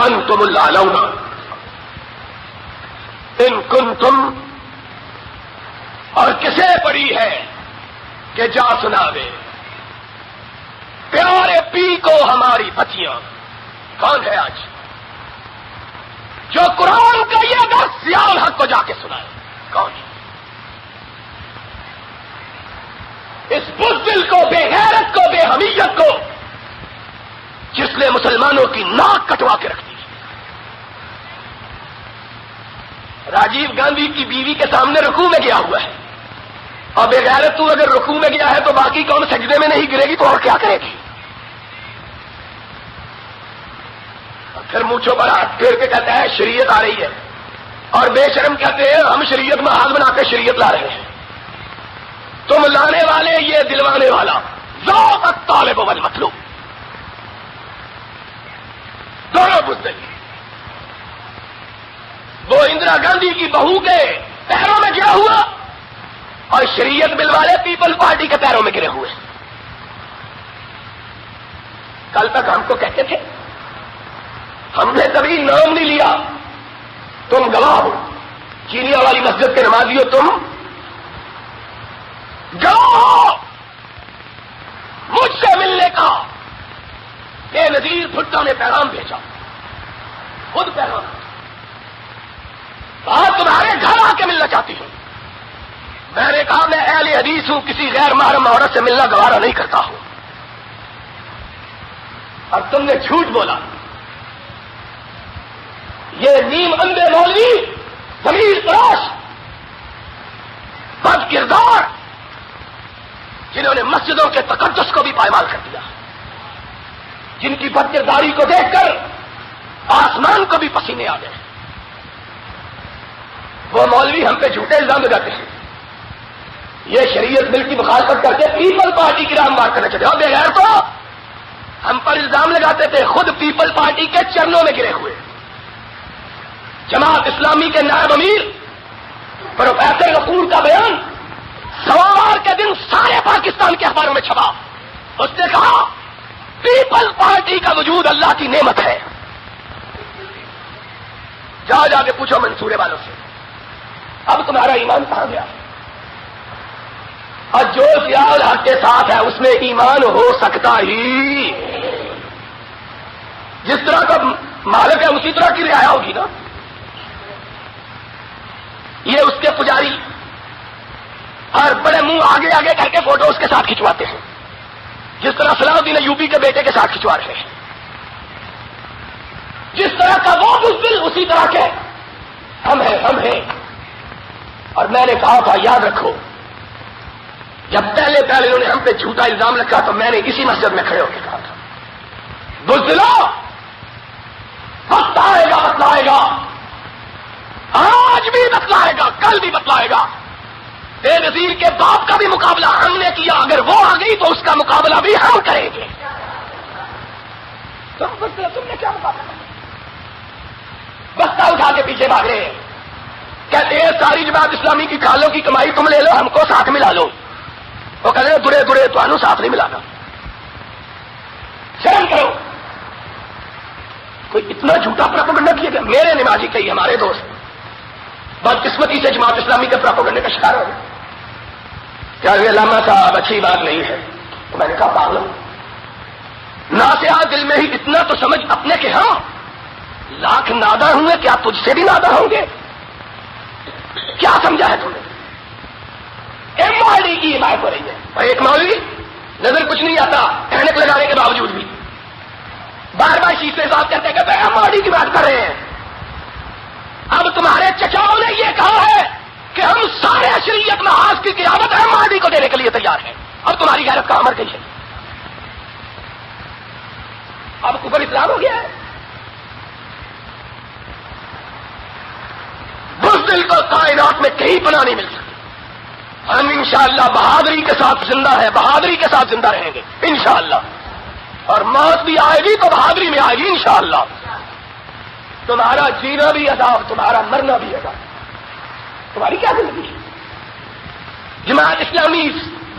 انتم الاعلون ان کنتم. اور کسے پڑی ہے کہ جا سنا دے پیارے پی کو ہماری بچیاں. کون ہے آج جو قرآن کا یہ درس سیال حق کو جا کے سنائے؟ کون ہے؟ اس بزدل کو، بے غیرت کو، بے حمیت کو، جس نے مسلمانوں کی ناک کٹوا کے رکھ دی. راجیو گاندھی کی بیوی کے سامنے رکوع میں گیا ہوا ہے، اور بے غیرت تو اگر رکوع میں گیا ہے تو باقی کون سجدے میں نہیں گرے گی تو اور کیا کرے گی؟ پھر مونچھوں پر ہاتھ پھیر کے کہتا ہے شریعت آ رہی ہے، اور بے شرم کہتے ہیں ہم شریعت میں ہاتھ بنا کے شریعت لا رہے ہیں. تم لانے والے، یہ دلوانے والا. ذوق الطالب والمطلوب، دونوں بزدل. وہ اندرا گاندھی کی بہو کے پیروں میں گرا ہوا، اور شریعت بل والے پیپل پارٹی کے پیروں میں گرے ہوئے. کل تک ہم کو کہتے تھے، ہم نے کبھی نام نہیں لیا، تم گواہ ہو. چینیا والی مسجد کے نمازیوں تم گواہ ہو مجھ سے ملنے کا. بے نظیر بھٹو نے پیغام بھیجا، خود پیغام. تمہارے گھر آ کے ملنا چاہتی ہوں. میں نے کہا میں اہل حدیث ہوں، کسی غیر محرم عورت سے ملنا گوارا نہیں کرتا ہوں. اور تم نے جھوٹ بولا. یہ نیم اندھے مولوی، ضمیر فروش، بد کردار، جنہوں نے مسجدوں کے تقدس کو بھی پائمال کر دیا، جن کی بد کرداری کو دیکھ کر آسمان کو بھی پسینے آ گئے. وہ مولوی ہم پہ جھوٹے الزام لگاتے ہیں، یہ شریعت بل کی مخالفت کرتے، پیپل پارٹی کی راہ مار کرنا چاہتے. اور بغیر تو ہم پر الزام لگاتے تھے، خود پیپل پارٹی کے چرنوں میں گرے ہوئے. جماعت اسلامی کے نائب امیر پروفیسر غفور کا بیان سوموار کے دن سارے پاکستان کے اخباروں میں چھپا. اس نے کہا پیپل پارٹی کا وجود حکومت ہے. جا کے پوچھو منصورے والوں سے اب تمہارا ایمان کہاں گیا؟ اور جو ضیاء الحق کے ساتھ ہے اس میں ایمان ہو سکتا ہی. جس طرح کا مالک ہے اسی طرح کی رعایا ہوگی نا. یہ اس کے پجاری اور بڑے منہ آگے آگے کر کے فوٹو اس کے ساتھ کھنچواتے ہیں جس طرح صلاح الدین ایوبی کے بیٹے کے ساتھ کھنچوا رہے ہیں. جس طرح کا وہ بزدل اسی طرح کے ہم ہیں. اور میں نے کہا تھا یاد رکھو جب پہلے انہوں نے ہم پہ جھوٹا الزام رکھا تو میں نے اسی مسجد میں کھڑے ہو کے کہا تھا بزدلو بتلائے گا آج بھی بتلائے گا کل بھی بتلائے گا. بے نظیر کے باپ کا بھی مقابلہ ہم نے کیا اگر وہ آ گئی تو اس کا مقابلہ بھی ہم کریں گے. تم نے کیا مقابلہ بستہ اٹھا کے پیچھے بھاگ رہے ہیں. کہتے ہیں ساری جماعت اسلامی کی کھالوں کی کمائی تم لے لو ہم کو ساتھ ملا لو. وہ کہتے ہیں درے تو ساتھ نہیں ملانا. شرم کرو. کوئی اتنا جھوٹا پراپوگنڈا کیا گیا. میرے نمازی کئی ہمارے دوست بدقسمتی سے جماعت اسلامی کے پراپوگنڈے کا شکار ہو گئے. کیا یہ علامہ صاحب اچھی بات نہیں ہے. تو میں نے کہا پاگل ناسیہ دل میں ہی اتنا تو سمجھ اپنے کہ ہاں لاکھ نادہ ہوں گے کیا تجھ سے بھی نادہ ہوں گے. کیا سمجھا ہے تم نے؟ MRD کی حمایت ہو رہی ہے اور ایک مولوی نظر کچھ نہیں آتا اینک لگانے کے باوجود بھی بار بار شیشے صاف کرتے کہ MRD کی بات کر رہے ہیں. اب تمہارے چچاؤں نے یہ کہا ہے کہ ہم سارے شریعت محاذ کی قیادت MRD کو دینے کے لیے تیار ہیں. اب تمہاری غیرت کہاں مر گئی ہے؟ اب کفر اسلام ہو گیا ہے. بزدل کو کائنات میں کہیں پناہ نہیں مل سکتی. ہم انشاءاللہ بہادری کے ساتھ زندہ ہے بہادری کے ساتھ زندہ رہیں گے انشاءاللہ. اور موت بھی آئے گی تو بہادری میں آئے گی انشاءاللہ. تمہارا جینا بھی عذاب تمہارا مرنا بھی عذاب. تمہاری کیا زندگی ہے؟ جماعت اسلامی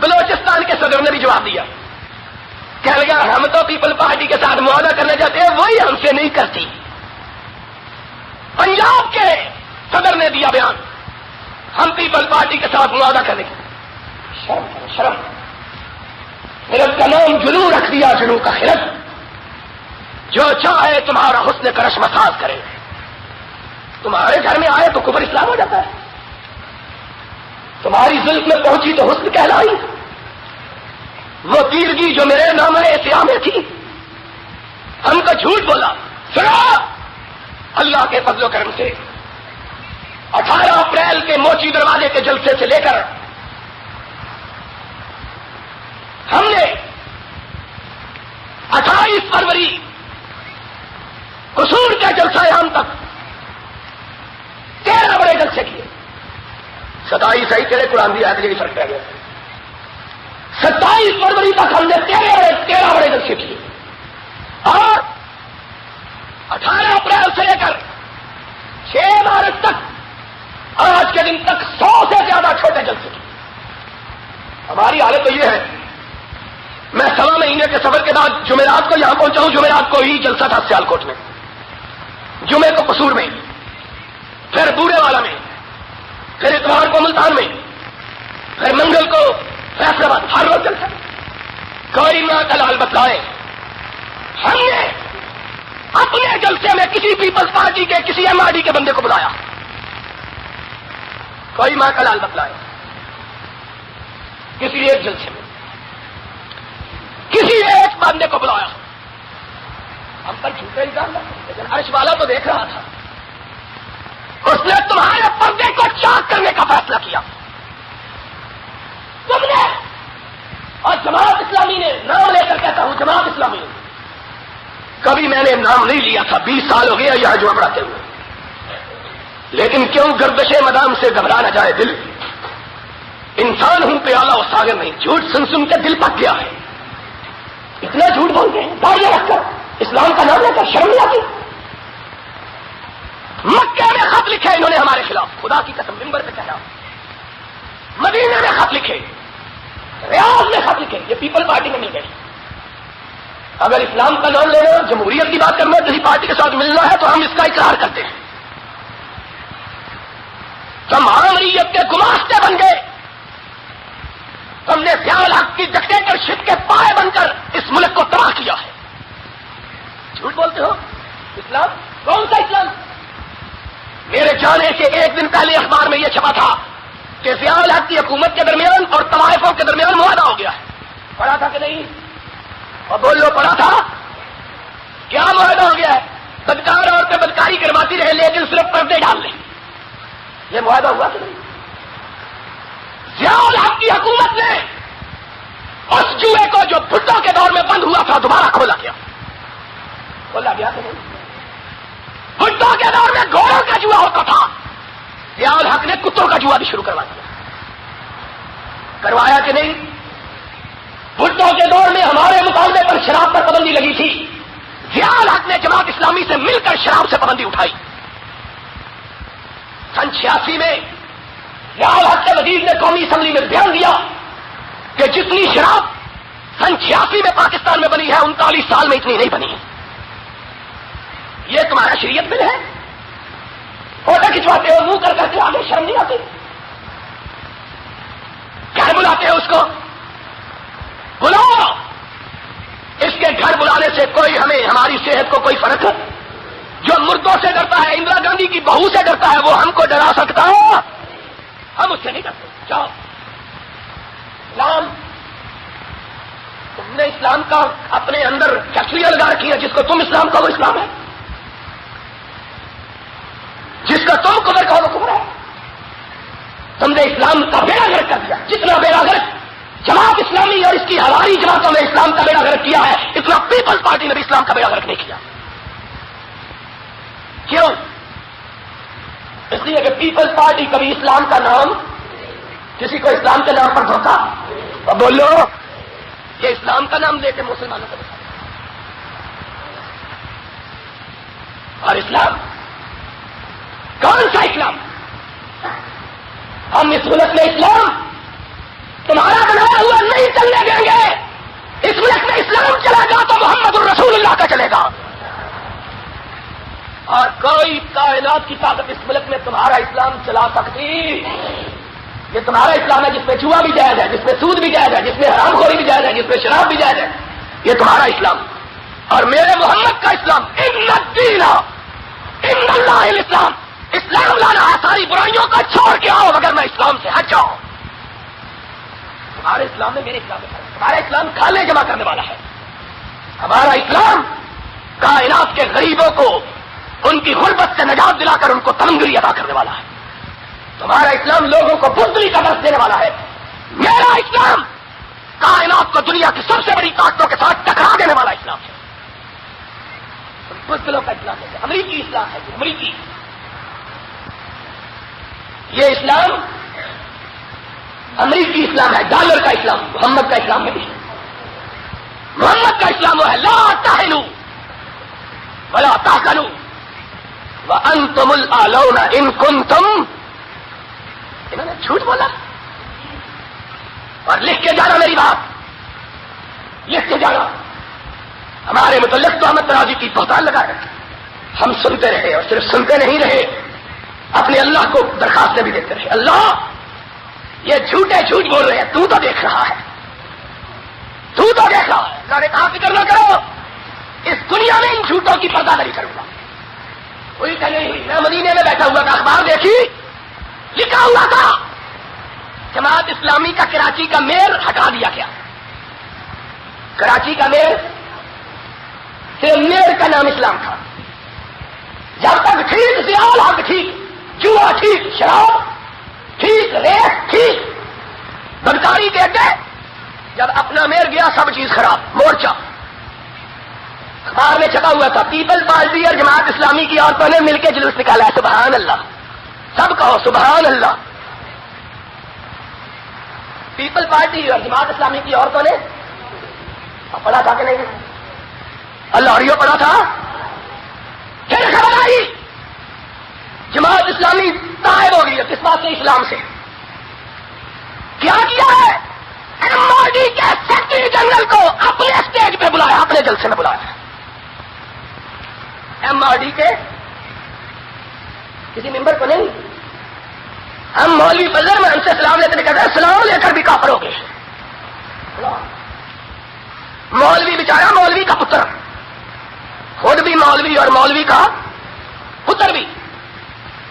بلوچستان کے صدر نے بھی جواب دیا. کہہ لگا ہم تو پیپل پارٹی کے ساتھ معاہدہ کرنا چاہتے ہیں وہی ہم سے نہیں کرتی. پنجاب کے صدر نے دیا بیان ہم پیپل پارٹی کے ساتھ معاہدہ کرنے کی. شرم. خرد کا نام جلو رکھ دیا جلو کا خرد. جو چاہے تمہارا حسن کرش مساج کرے. تمہارے گھر میں آئے تو کفر اسلام ہو جاتا ہے. تمہاری زلف میں پہنچی تو حسن کہلائی. وہ تیرگی جو میرے نام سیاہ میں تھی ہم کو جھوٹ بولا. سنا اللہ کے فضل و کرم سے 18 اپریل کے موچی دروازے کے جلسے سے لے کر ہم نے 28 فروری قصور کا جلسہ عام تک 13 بڑے جلسے کیے. 27 صحیح تیرے قرآن بھی آئے فرق رہ گیا. 27 فروری تک ہم نے 13 بڑے جلسے کیے اور 18 اپریل سے لے کر 6 مارچ تک آج کے دن تک 100 سے زیادہ چھوٹے جلسے کیے. ہماری حالت تو یہ ہے میں 1.25 مہینے کے سفر کے بعد جمعرات کو یہاں پہنچا ہوں. جمعرات کو ہی جلسہ تھا سیالکوٹ میں, جمعے کو قصور میں, پھر بورے والا میں, پھر اتوار کو ملتان میں, پھر منگل کو فیصلہ آباد. ہر روز جلسہ. کوئی نہ دلال بتلائے ہم نے اپنے جلسے میں کسی پیپلز پارٹی کے کسی MRD کے بندے کو بلایا. کوئی ماں کا لال بتلائے کسی ایک جلسے میں کسی ایک بندے کو بلایا. ہم پر جھوٹے الزام لگے لیکن عرش والا تو دیکھ رہا تھا. اس نے تمہارے پردے کو چاک کرنے کا فیصلہ کیا. تم نے اور جماعت اسلامی نے نام لے کر کہتا ہوں جماعت اسلامی نے کبھی میں نے نام نہیں لیا تھا. 20 سال ہو گیا یہاں جمعہ پڑھاتے ہوئے. لیکن کیوں گردش مدام سے گھبرا نہ جائے دل. انسان ہوں پیالہ و ساگر نہیں. جھوٹ سن کے دل پک گیا ہے. اتنا جھوٹ بولتے ہیں داڑیاں رکھ کر اسلام کا نام لے کر شرم نہیں آتی. مکے میں خط لکھے انہوں نے ہمارے خلاف. خدا کی قسم منبر پہ کہا. مدینے میں خط لکھے, ریاض میں خط لکھے. یہ پیپل پارٹی میں مل گئی. اگر اسلام کا نام لینا جمہوریت کی بات کرنا کسی پارٹی کے ساتھ ملنا ہے تو ہم اس کا اقرار کرتے ہیں. تم عامریت کے گماشتے بن گئے. تم نے ضیاء الحق کی ڈکٹیٹرشپ کے پائے بن کر اس ملک کو تباہ کیا ہے. جھوٹ بولتے ہو. اسلام کون سا اسلام؟ میرے جانے سے ایک دن پہلے اخبار میں یہ چھپا تھا کہ ضیاء الحق کی حکومت کے درمیان اور طوائفوں کے درمیان معاہدہ ہو گیا ہے. پڑھا تھا کہ نہیں؟ اور بولو پڑھا تھا؟ کیا معاہدہ ہو گیا ہے؟ بدکار عورتیں بدکاری کرواتی رہے لیکن صرف پردے ڈال لیں. یہ معاہدہ ہوا کہ نہیں؟ ضیاء الحق کی حکومت نے اس جوئے کو جو بھٹو کے دور میں بند ہوا تھا دوبارہ کھولا گیا. کھولا گیا کہ نہیں؟ بھٹو کے دور میں گھوڑوں کا جوا ہوتا تھا. ضیاء الحق نے کتوں کا جوا بھی شروع کروا دیا. کروایا کہ نہیں؟ بھٹو کے دور میں ہمارے مقابلے پر شراب پر پابندی لگی تھی. ضیاء الحق نے جماعت اسلامی سے مل کر شراب سے پابندی اٹھائی. سن 86 میں ضیاء الحق کے وزیر نے قومی اسمبلی میں بیان دیا کہ جتنی شراب سن 86 میں پاکستان میں بنی ہے 39 سال میں اتنی نہیں بنی ہے. یہ تمہارا شریعت بل ہے؟ فوٹو کھنچواتے ہو منہ کر کے آگے شرم نہیں آتی؟ گھر بلاتے ہو اس کو؟ بلاؤ. اس کے گھر بلانے سے کوئی ہمیں ہماری صحت کو کوئی فرق ہے؟ جو مردوں سے ڈرتا ہے اندرا گاندھی کی بہو سے ڈرتا ہے وہ ہم کو ڈرا سکتا ہے؟ ہم اس سے نہیں ڈرتے. جاؤ. اسلام تم نے اسلام کا اپنے اندر فیکٹریاں لگا رکھی ہے. جس کو تم اسلام کہو وہ اسلام ہے. جس کا تم کفر کہو وہ کفر ہے. تم نے اسلام کا بیڑا غرق کر دیا. جتنا بیڑا غرق جماعت اسلامی اور اس کی ہماری جماعتوں نے اسلام کا بیڑا غرق کیا ہے اتنا پیپلز پارٹی نے بھی اسلام کا بیڑا غرق نہیں کیا. کیوں؟ اس لیے کہ پیپلز پارٹی کبھی اسلام کا نام کسی کو اسلام کے نام پر دھوکا. اب بولو یہ اسلام کا نام لے کے مسلمانوں کو بتا. اور اسلام کون سا اسلام؟ ہم اس ملک میں اسلام تمہارا بنایا ہوا نہیں چلنے دیں گے. اس ملک میں اسلام چلا گا تو محمد الرسول اللہ کا چلے گا. اور کوئی کائنات کی طاقت اس ملک میں تمہارا اسلام چلا سکتی؟ یہ تمہارا اسلام ہے جس میں جوا بھی جائز ہے, جس میں سود بھی جائز ہے, جس میں حرام خوری بھی جائز ہے, جس میں شراب بھی جائز ہے. یہ تمہارا اسلام. اور میرے محمد کا اسلام ان الدین ان اللہ الاسلام. اسلام لانا ہے. ساری برائیوں کا چھوڑ کے آؤ مگر میں اسلام سے ہٹ جاؤ. ہمارے اسلام میں میرے اسلام میں فرق. ہمارا اسلام کھانے جمع کرنے والا ہے. ہمارا اسلام کائنات کے غریبوں کو ان کی غربت سے نجات دلا کر ان کو تمنگری ادا کرنے والا ہے. تمہارا اسلام لوگوں کو بزدلی کا درس دینے والا ہے. میرا اسلام کائنات کو دنیا کی سب سے بڑی طاقتوں کے ساتھ ٹکرا دینے والا اسلام ہے. بزدلوں کا اسلام ہے. امریکی اسلام ہے. امریکی یہ اسلام امریکی اسلام ہے. ڈالر کا اسلام. محمد کا اسلام نہیں ہے. محمد کا اسلام وہ ہے لا تہنوا ولا تحزنوا وانتم الاعلون ان کنتم. انہوں نے جھوٹ بولا. اور لکھ کے جانا میری بات, لکھ کے جانا. ہمارے متعلق تو احمد ترازی کی بہتان لگا رکھی. ہم سنتے رہے اور صرف سنتے نہیں رہے, اپنے اللہ کو درخواستیں بھی دیتے رہے. اللہ یہ جھوٹے جھوٹ بول رہے ہیں, تو دیکھ رہا ہے, تو دیکھ رہا ہے. اللہ نے کہا فکر نہ کرو, اس دنیا میں ان جھوٹوں کی پردہ نہیں کروں گا. کوئی کہ نہیں. میں مدینے میں بیٹھا ہوا تھا, اخبار دیکھی, لکھا ہوا تھا جماعت اسلامی کا کراچی کا میئر ہٹا دیا گیا. کراچی کا میئر صرف میئر کا نام اسلام تھا. جب تک ٹھیک ضیاء الحق ٹھیک, جوا ٹھیک, شراب ٹھیک, ریت ٹھیک, بدکاری دیتے. جب اپنا میئر گیا سب چیز خراب. مورچہ اخبار میں چھپا ہوا تھا, پیپل پارٹی اور جماعت اسلامی کی عورتوں نے مل کے جلوس نکالا ہے. سبحان اللہ. سب کہو سبحان اللہ. پیپل پارٹی اور جماعت اسلامی کی عورتوں نے پڑھا تھا کہ نہیں؟ اللہ پڑھا تھا. پھر خبر آئی جماعت اسلامی طائب ہو گئی ہے. کس بات سے؟ اسلام سے. کیا کیا ہے؟ MRD کے سیکرٹری جنرل کو اپنے اسٹیج پہ بلایا، اپنے جلسے میں بلایا، ایم آر ڈی کے کسی ممبر کو نہیں. ہم مولوی فضل میں ہم سے سلام لیتے کہتے ہیں سلام لے کر بھی کافر ہو گئے. مولوی بیچارہ مولوی کا پتر، خود بھی مولوی اور مولوی کا پتر بھی.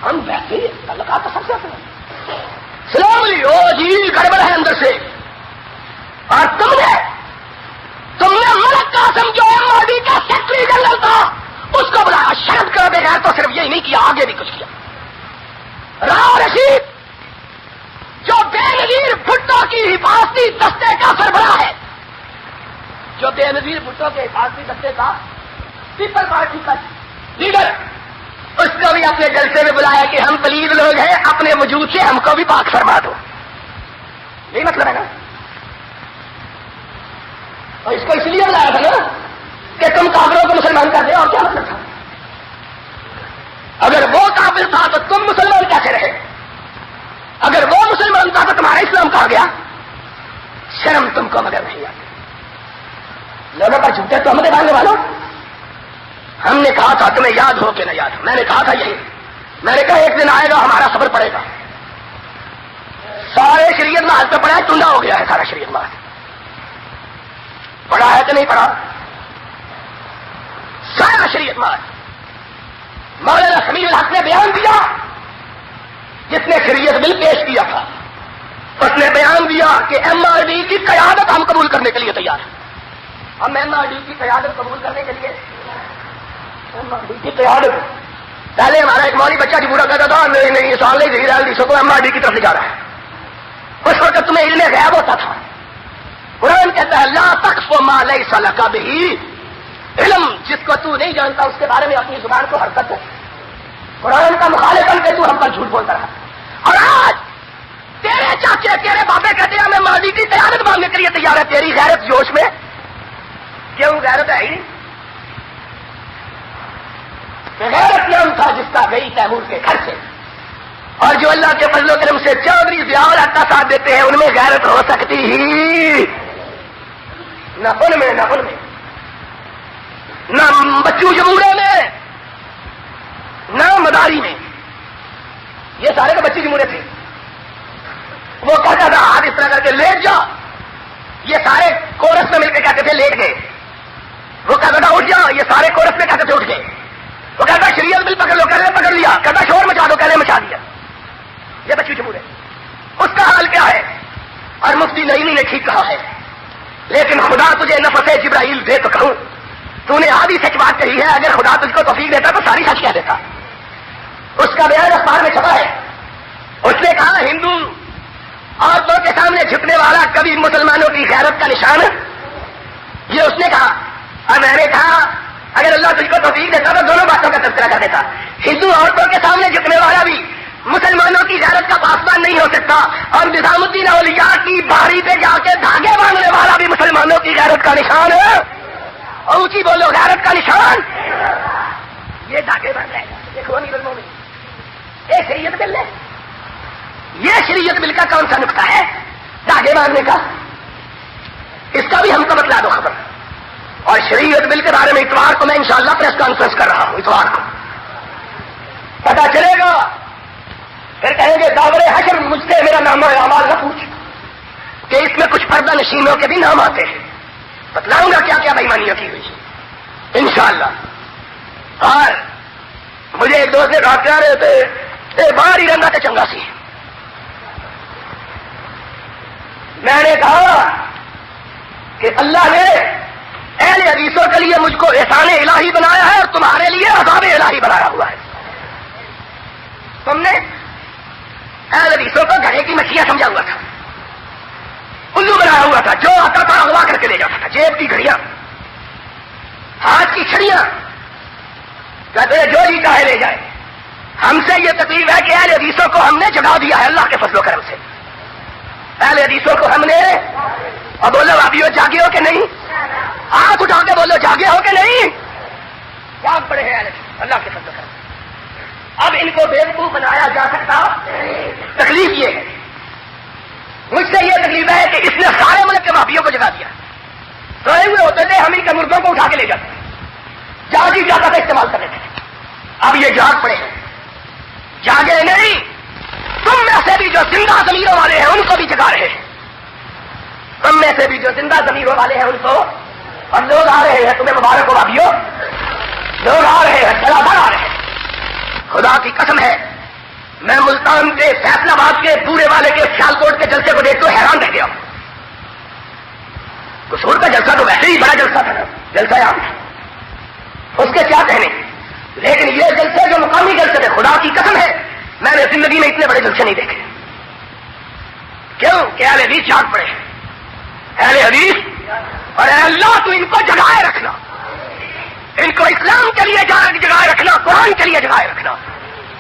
ہم ویسے ہی تعلقات تو سب سے آتے ہیں. سلام علی، او جی گڑبڑ ہے اندر سے. اور تم نے ملک قاسم جو ایم آر ڈی کا سیکرٹری جنرل تھا اس کو بلایا. شرط کر بغیر تو صرف یہی نہیں کیا، آگے بھی کچھ کیا. راؤ رشید جو بے نظیر بھٹو کی حفاظتی دستے کا سربراہ ہے، جو بے نظیر بھٹو کے حفاظتی دستے کا پیپل پارٹی کا لیڈر، اس کو بھی اپنے جلسے میں بلایا کہ ہم پلید لوگ ہیں، اپنے وجود سے ہم کو بھی پاک فرما دو. یہی مطلب ہے نا. اور اس کو اس لیے بلایا تھا نا کہ تم کافروں کو مسلمان کر دے. اور کیا مطلب تھا؟ اگر وہ کافر تھا تو تم مسلمان کیسے رہے؟ اگر وہ مسلمان تھا تو تمہارا اسلام کہا گیا. شرم تم کو مگر نہیں آتی. لوگوں پر جھوٹے تو ہم نے باندھنے والوں. ہم نے کہا تھا تمہیں یاد ہو کہ نہ یاد ہو، میں نے کہا تھا یہی. میں نے کہا ایک دن آئے گا ہمارا صبر پڑے گا. سارے شریعت میں حل پہ پڑا ہے، چنڈا ہو گیا ہے سارا شریعت میں. پڑا ہے کہ نہیں پڑا؟ سارا شریعت میں. مولانا سمیع الحق نے بیان دیا، جس نے شریعت بل پیش کیا تھا اس نے بیان دیا کہ ایم آر ڈی کی قیادت ہم قبول کرنے کے لیے تیار ہیں. ہم ایم آر ڈی کی قیادت قبول کرنے کے لیے ایم آر ڈی کی قیادت. پہلے ہمارا ایک مولوی بچہ جو بوڑھا کہتا تھا نہیں سال نہیں ظہیر حدیثوں کو ایم آر ڈی کی طرف لے جا رہا ہے. اس وقت تمہیں علم غیب ہوتا تھا. قرآن کہتا ہے لا تقف ما لیس لک بہ علم، جس کو تو نہیں جانتا اس کے بارے میں اپنی زبان کو حرکت ہے. قرآن کا مخالف بن کے تو ہم پر جھوٹ بولتا رہا. اور آج تیرے چاچے تیرے بابے کہتے ہیں ہمیں ماضی کی قیادت مانگنے کے لیے تیار ہے. تیری غیرت جوش میں کیوں؟ غیرت ہے ہی نہیں. غیرت نام تھا جس کا گئی تیمور کے گھر سے. اور جو اللہ کے فضل و کرم سے چودھری ضیاء الحق کا ساتھ دیتے ہیں ان میں غیرت ہو سکتی ہی نہ ان میں، نہ بچو جمہورے میں، نہ مداری میں. یہ سارے کے بچی جمہورے تھے. وہ کہتا تھا ہاتھ اس طرح کر کے لیٹ جا. یہ سارے کورس میں مل کے کہتے تھے لیٹ گئے. وہ کہتا تھا اٹھ جا. یہ سارے کورس میں کہتے تھے اٹھ گئے. وہ کہتا شریعت بل پکڑ لو، کہتے پکڑ لیا. کہتا شور مچا دو، کہتے مچا دیا. یہ بچی جمہورے. اس کا حال کیا ہے؟ اور مفتی نعیمی نے ٹھیک کہا ہے. لیکن خدا تجھے نفس جبرائیل دے تو کہوں، تو نے آدھی سچ بات کہی ہے. اگر خدا تجھ کو توفیق دیتا تو ساری سچ کہہ دیتا. اس کا بیان اخبار میں چھپا ہے. اس نے کہا ہندو عورتوں کے سامنے جھکنے والا کبھی مسلمانوں کی غیرت کا نشان. یہ اس نے کہا. اور میں نے کہا اگر اللہ تجھ کو توفیق دیتا تو دونوں باتوں کا تذکرہ کر دیتا. ہندو عورتوں کے سامنے جھکنے والا بھی مسلمانوں کی غیرت کا پاسبان نہیں ہو سکتا، اور نظام الدین اولیاء کی باہری پہ جا کے دھاگے باندھنے والا بھی مسلمانوں کی غیرت کا نشان ہے. اور اونچی بولو غیرت کا نشان. یہ دھاگے باندھ رہے گا. دیکھو نہیں بلوں میں یہ شریعت بل ہے. یہ شریعت بل کا کون سا نقطہ ہے دھاگے باندھنے کا؟ اس کا بھی ہم کو بتلا دو خبر. اور شریعت بل کے بارے میں اتوار کو میں انشاءاللہ پریس کانفرنس کر رہا ہوں. اتوار کو پتا چلے گا. پھر کہیں گے داور حشر مجھ سے میرا نام اعمال نہ پوچھ کہ اس میں کچھ پردہ نشینوں کے بھی نام آتے ہیں. بتلاؤں گا کیا کیا بےایمانیاں کی ہوئی انشاءاللہ. اور مجھے ایک دوست نے کہا کیا رہے تھے باہر ہی رہنا تھا چنگا سی. میں نے کہا کہ اللہ نے اہل حدیثوں کے لیے مجھ کو احسان الہی بنایا ہے اور تمہارے لیے عذاب الہی بنایا ہوا ہے. تم نے اہل حدیثوں کو گھڑے کی مچھلیاں سمجھا ہوا تھا، الو بنایا ہوا تھا. جو آتا تھا اغوا کر کے لے جاتا تھا. جیب کی گھڑیاں، ہاتھ کی چھڑیاں، کہتے ہیں جو جی چاہے لے جائے. ہم سے یہ تکلیف ہے کہ اہل حدیثوں کو ہم نے جگا دیا ہے اللہ کے فضل و کرم سے. اہل حدیثوں کو ہم نے. اور بولو ابھی جاگے ہو کہ نہیں؟ ہاتھ اٹھا کے بولو جاگے ہو کہ نہیں؟ جاگ پڑے ہیں اللہ کے فضل و کرم. اب ان کو بیوقوف بنایا جا سکتا. تکلیف یہ ہے، مجھ سے یہ تکلیف ہے کہ اس نے سارے ملک کے مافیوں کو جگا دیا. روئے ہوئے ہوتے تھے, ہم ہی کے مردوں کو اٹھا کے لے جاتے, جاگ ہی جاتا تھا استعمال کر لیتے تھے. اب یہ جاگ پڑے ہیں, جاگے نہیں, تم میں سے بھی جو زندہ ضمیروں والے ہیں ان کو بھی جگا رہے ہیں, تم میں سے بھی جو زندہ ضمیروں والے ہیں ان کو, اور لوگ آ رہے ہیں, تمہیں مبارک ہو بھائیو, لوگ آ رہے ہیں, چلا بھر آ رہے ہیں. خدا کی قسم ہے, میں ملتان کے فیصلہ آباد کے پورے والے کے سیالکوٹ کے جلسے کو دیکھ تو حیران رہ گیا. قصور کا جلسہ تو ویسے ہی بڑا جلسہ تھا, جلسہ عام تھا, اس کے کیا کہنے, لیکن یہ جلسے جو مقامی جلسے تھے, خدا کی قسم ہے میں نے زندگی میں اتنے بڑے جلسے نہیں دیکھے. کیوں کہ اہل حدیث جاگ پڑے, اہل حدیث, اور اے اللہ تو ان کو جگائے رکھنا, ان کو اسلام کے لیے جگائے رکھنا, قرآن کے لیے جگائے رکھنا,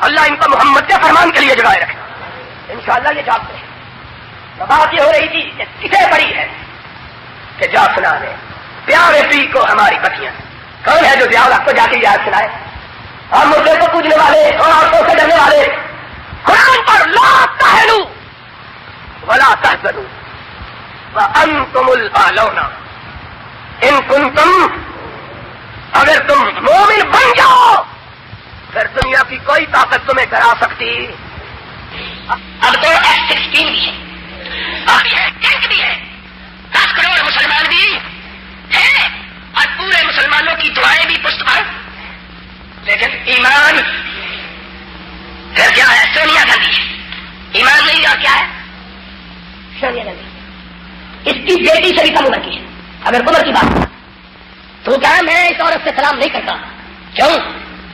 اللہ ان کو محمد کے فرمان کے لیے جگائے رکھنا. انشاءاللہ یہ جاگتے ہیں. بات یہ ہو رہی تھی کہ کتنے بڑی ہے کہ جا سنا دے پیارے پی کو ہماری بتیاں. کون ہے جو آپ کو جا کے یاد سنائے؟ ہم مردے کو پوجنے والے اور عورتوں سے ڈرنے والے, قرآن پر لا تہنوا ولا تحزنوا وانتم الاعلون ان کنتم, اگر تم مومن بن جاؤ پھر دنیا کی کوئی طاقت تمہیں کرا سکتی. اب تو F-16 بھی ہے, اب ہے ٹینک بھی ہے, 10 کروڑ مسلمان بھی ہے, اور پورے مسلمانوں کی دعائیں بھی پشت پر, لیکن ایمان پھر کیا ہے؟ سونیا گاندھی ہے. ایمان نہیں, اور کیا ہے؟ سونیا گاندھی. اس کی بیٹی سے بھی کم عمر کی ہے. اگر عمر کی بات تو کیا میں اس عورت سے سلام نہیں کرتا, کیوں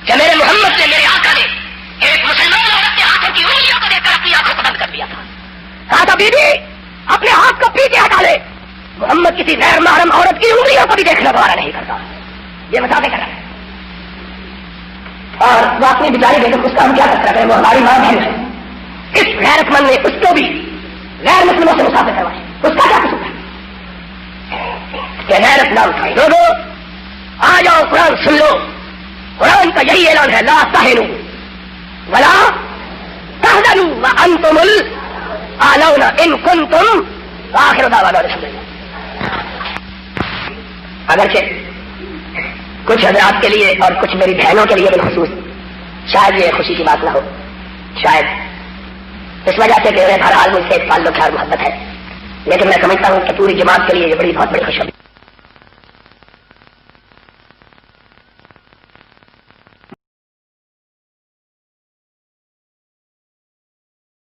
کہ میرے محمد نے, میرے آقا نے ایک مسلمان عورت کے ہاتھوں کی انگلیوں کو دیکھ کر اپنی آنکھوں کو بند کر دیا تھا. کہا تھا بی بی اپنے ہاتھ کو پیچھے ہٹا لے, محمد کسی غیر محرم عورت کی انگلیوں کو بھی دیکھنا گوارا نہیں کرتا. یہ مسافے کر رہا ہے, اور وہ اپنی بیچاری بیگم, اس کا ہم کیا کر سکتے ہیں, وہ ہماری ماں بہن ہے. اس غیرت مند نے اس کو بھی غیر مسلموں سے مسافر کروائے, اس کا کیا قصور ہے کہ غیرت نام اٹھائے. لوگوں آ جاؤ, قرآن سن لو, قرآن کا یہی اعلان ہے, لا تہنوا ولا تحزنوا وانتم الاعلون ان کنتم, آخر دعوانا الحمد للہ. اگرچہ کچھ حضرات کے لیے اور کچھ میری بہنوں کے لیے بالخصوص شاید یہ خوشی کی بات نہ ہو, شاید اس وجہ سے کہ بہرحال مجھ سے ایک تعلق ہے اور محبت ہے, لیکن میں سمجھتا ہوں کہ پوری جماعت کے لیے یہ بہت بڑی خوشخبری.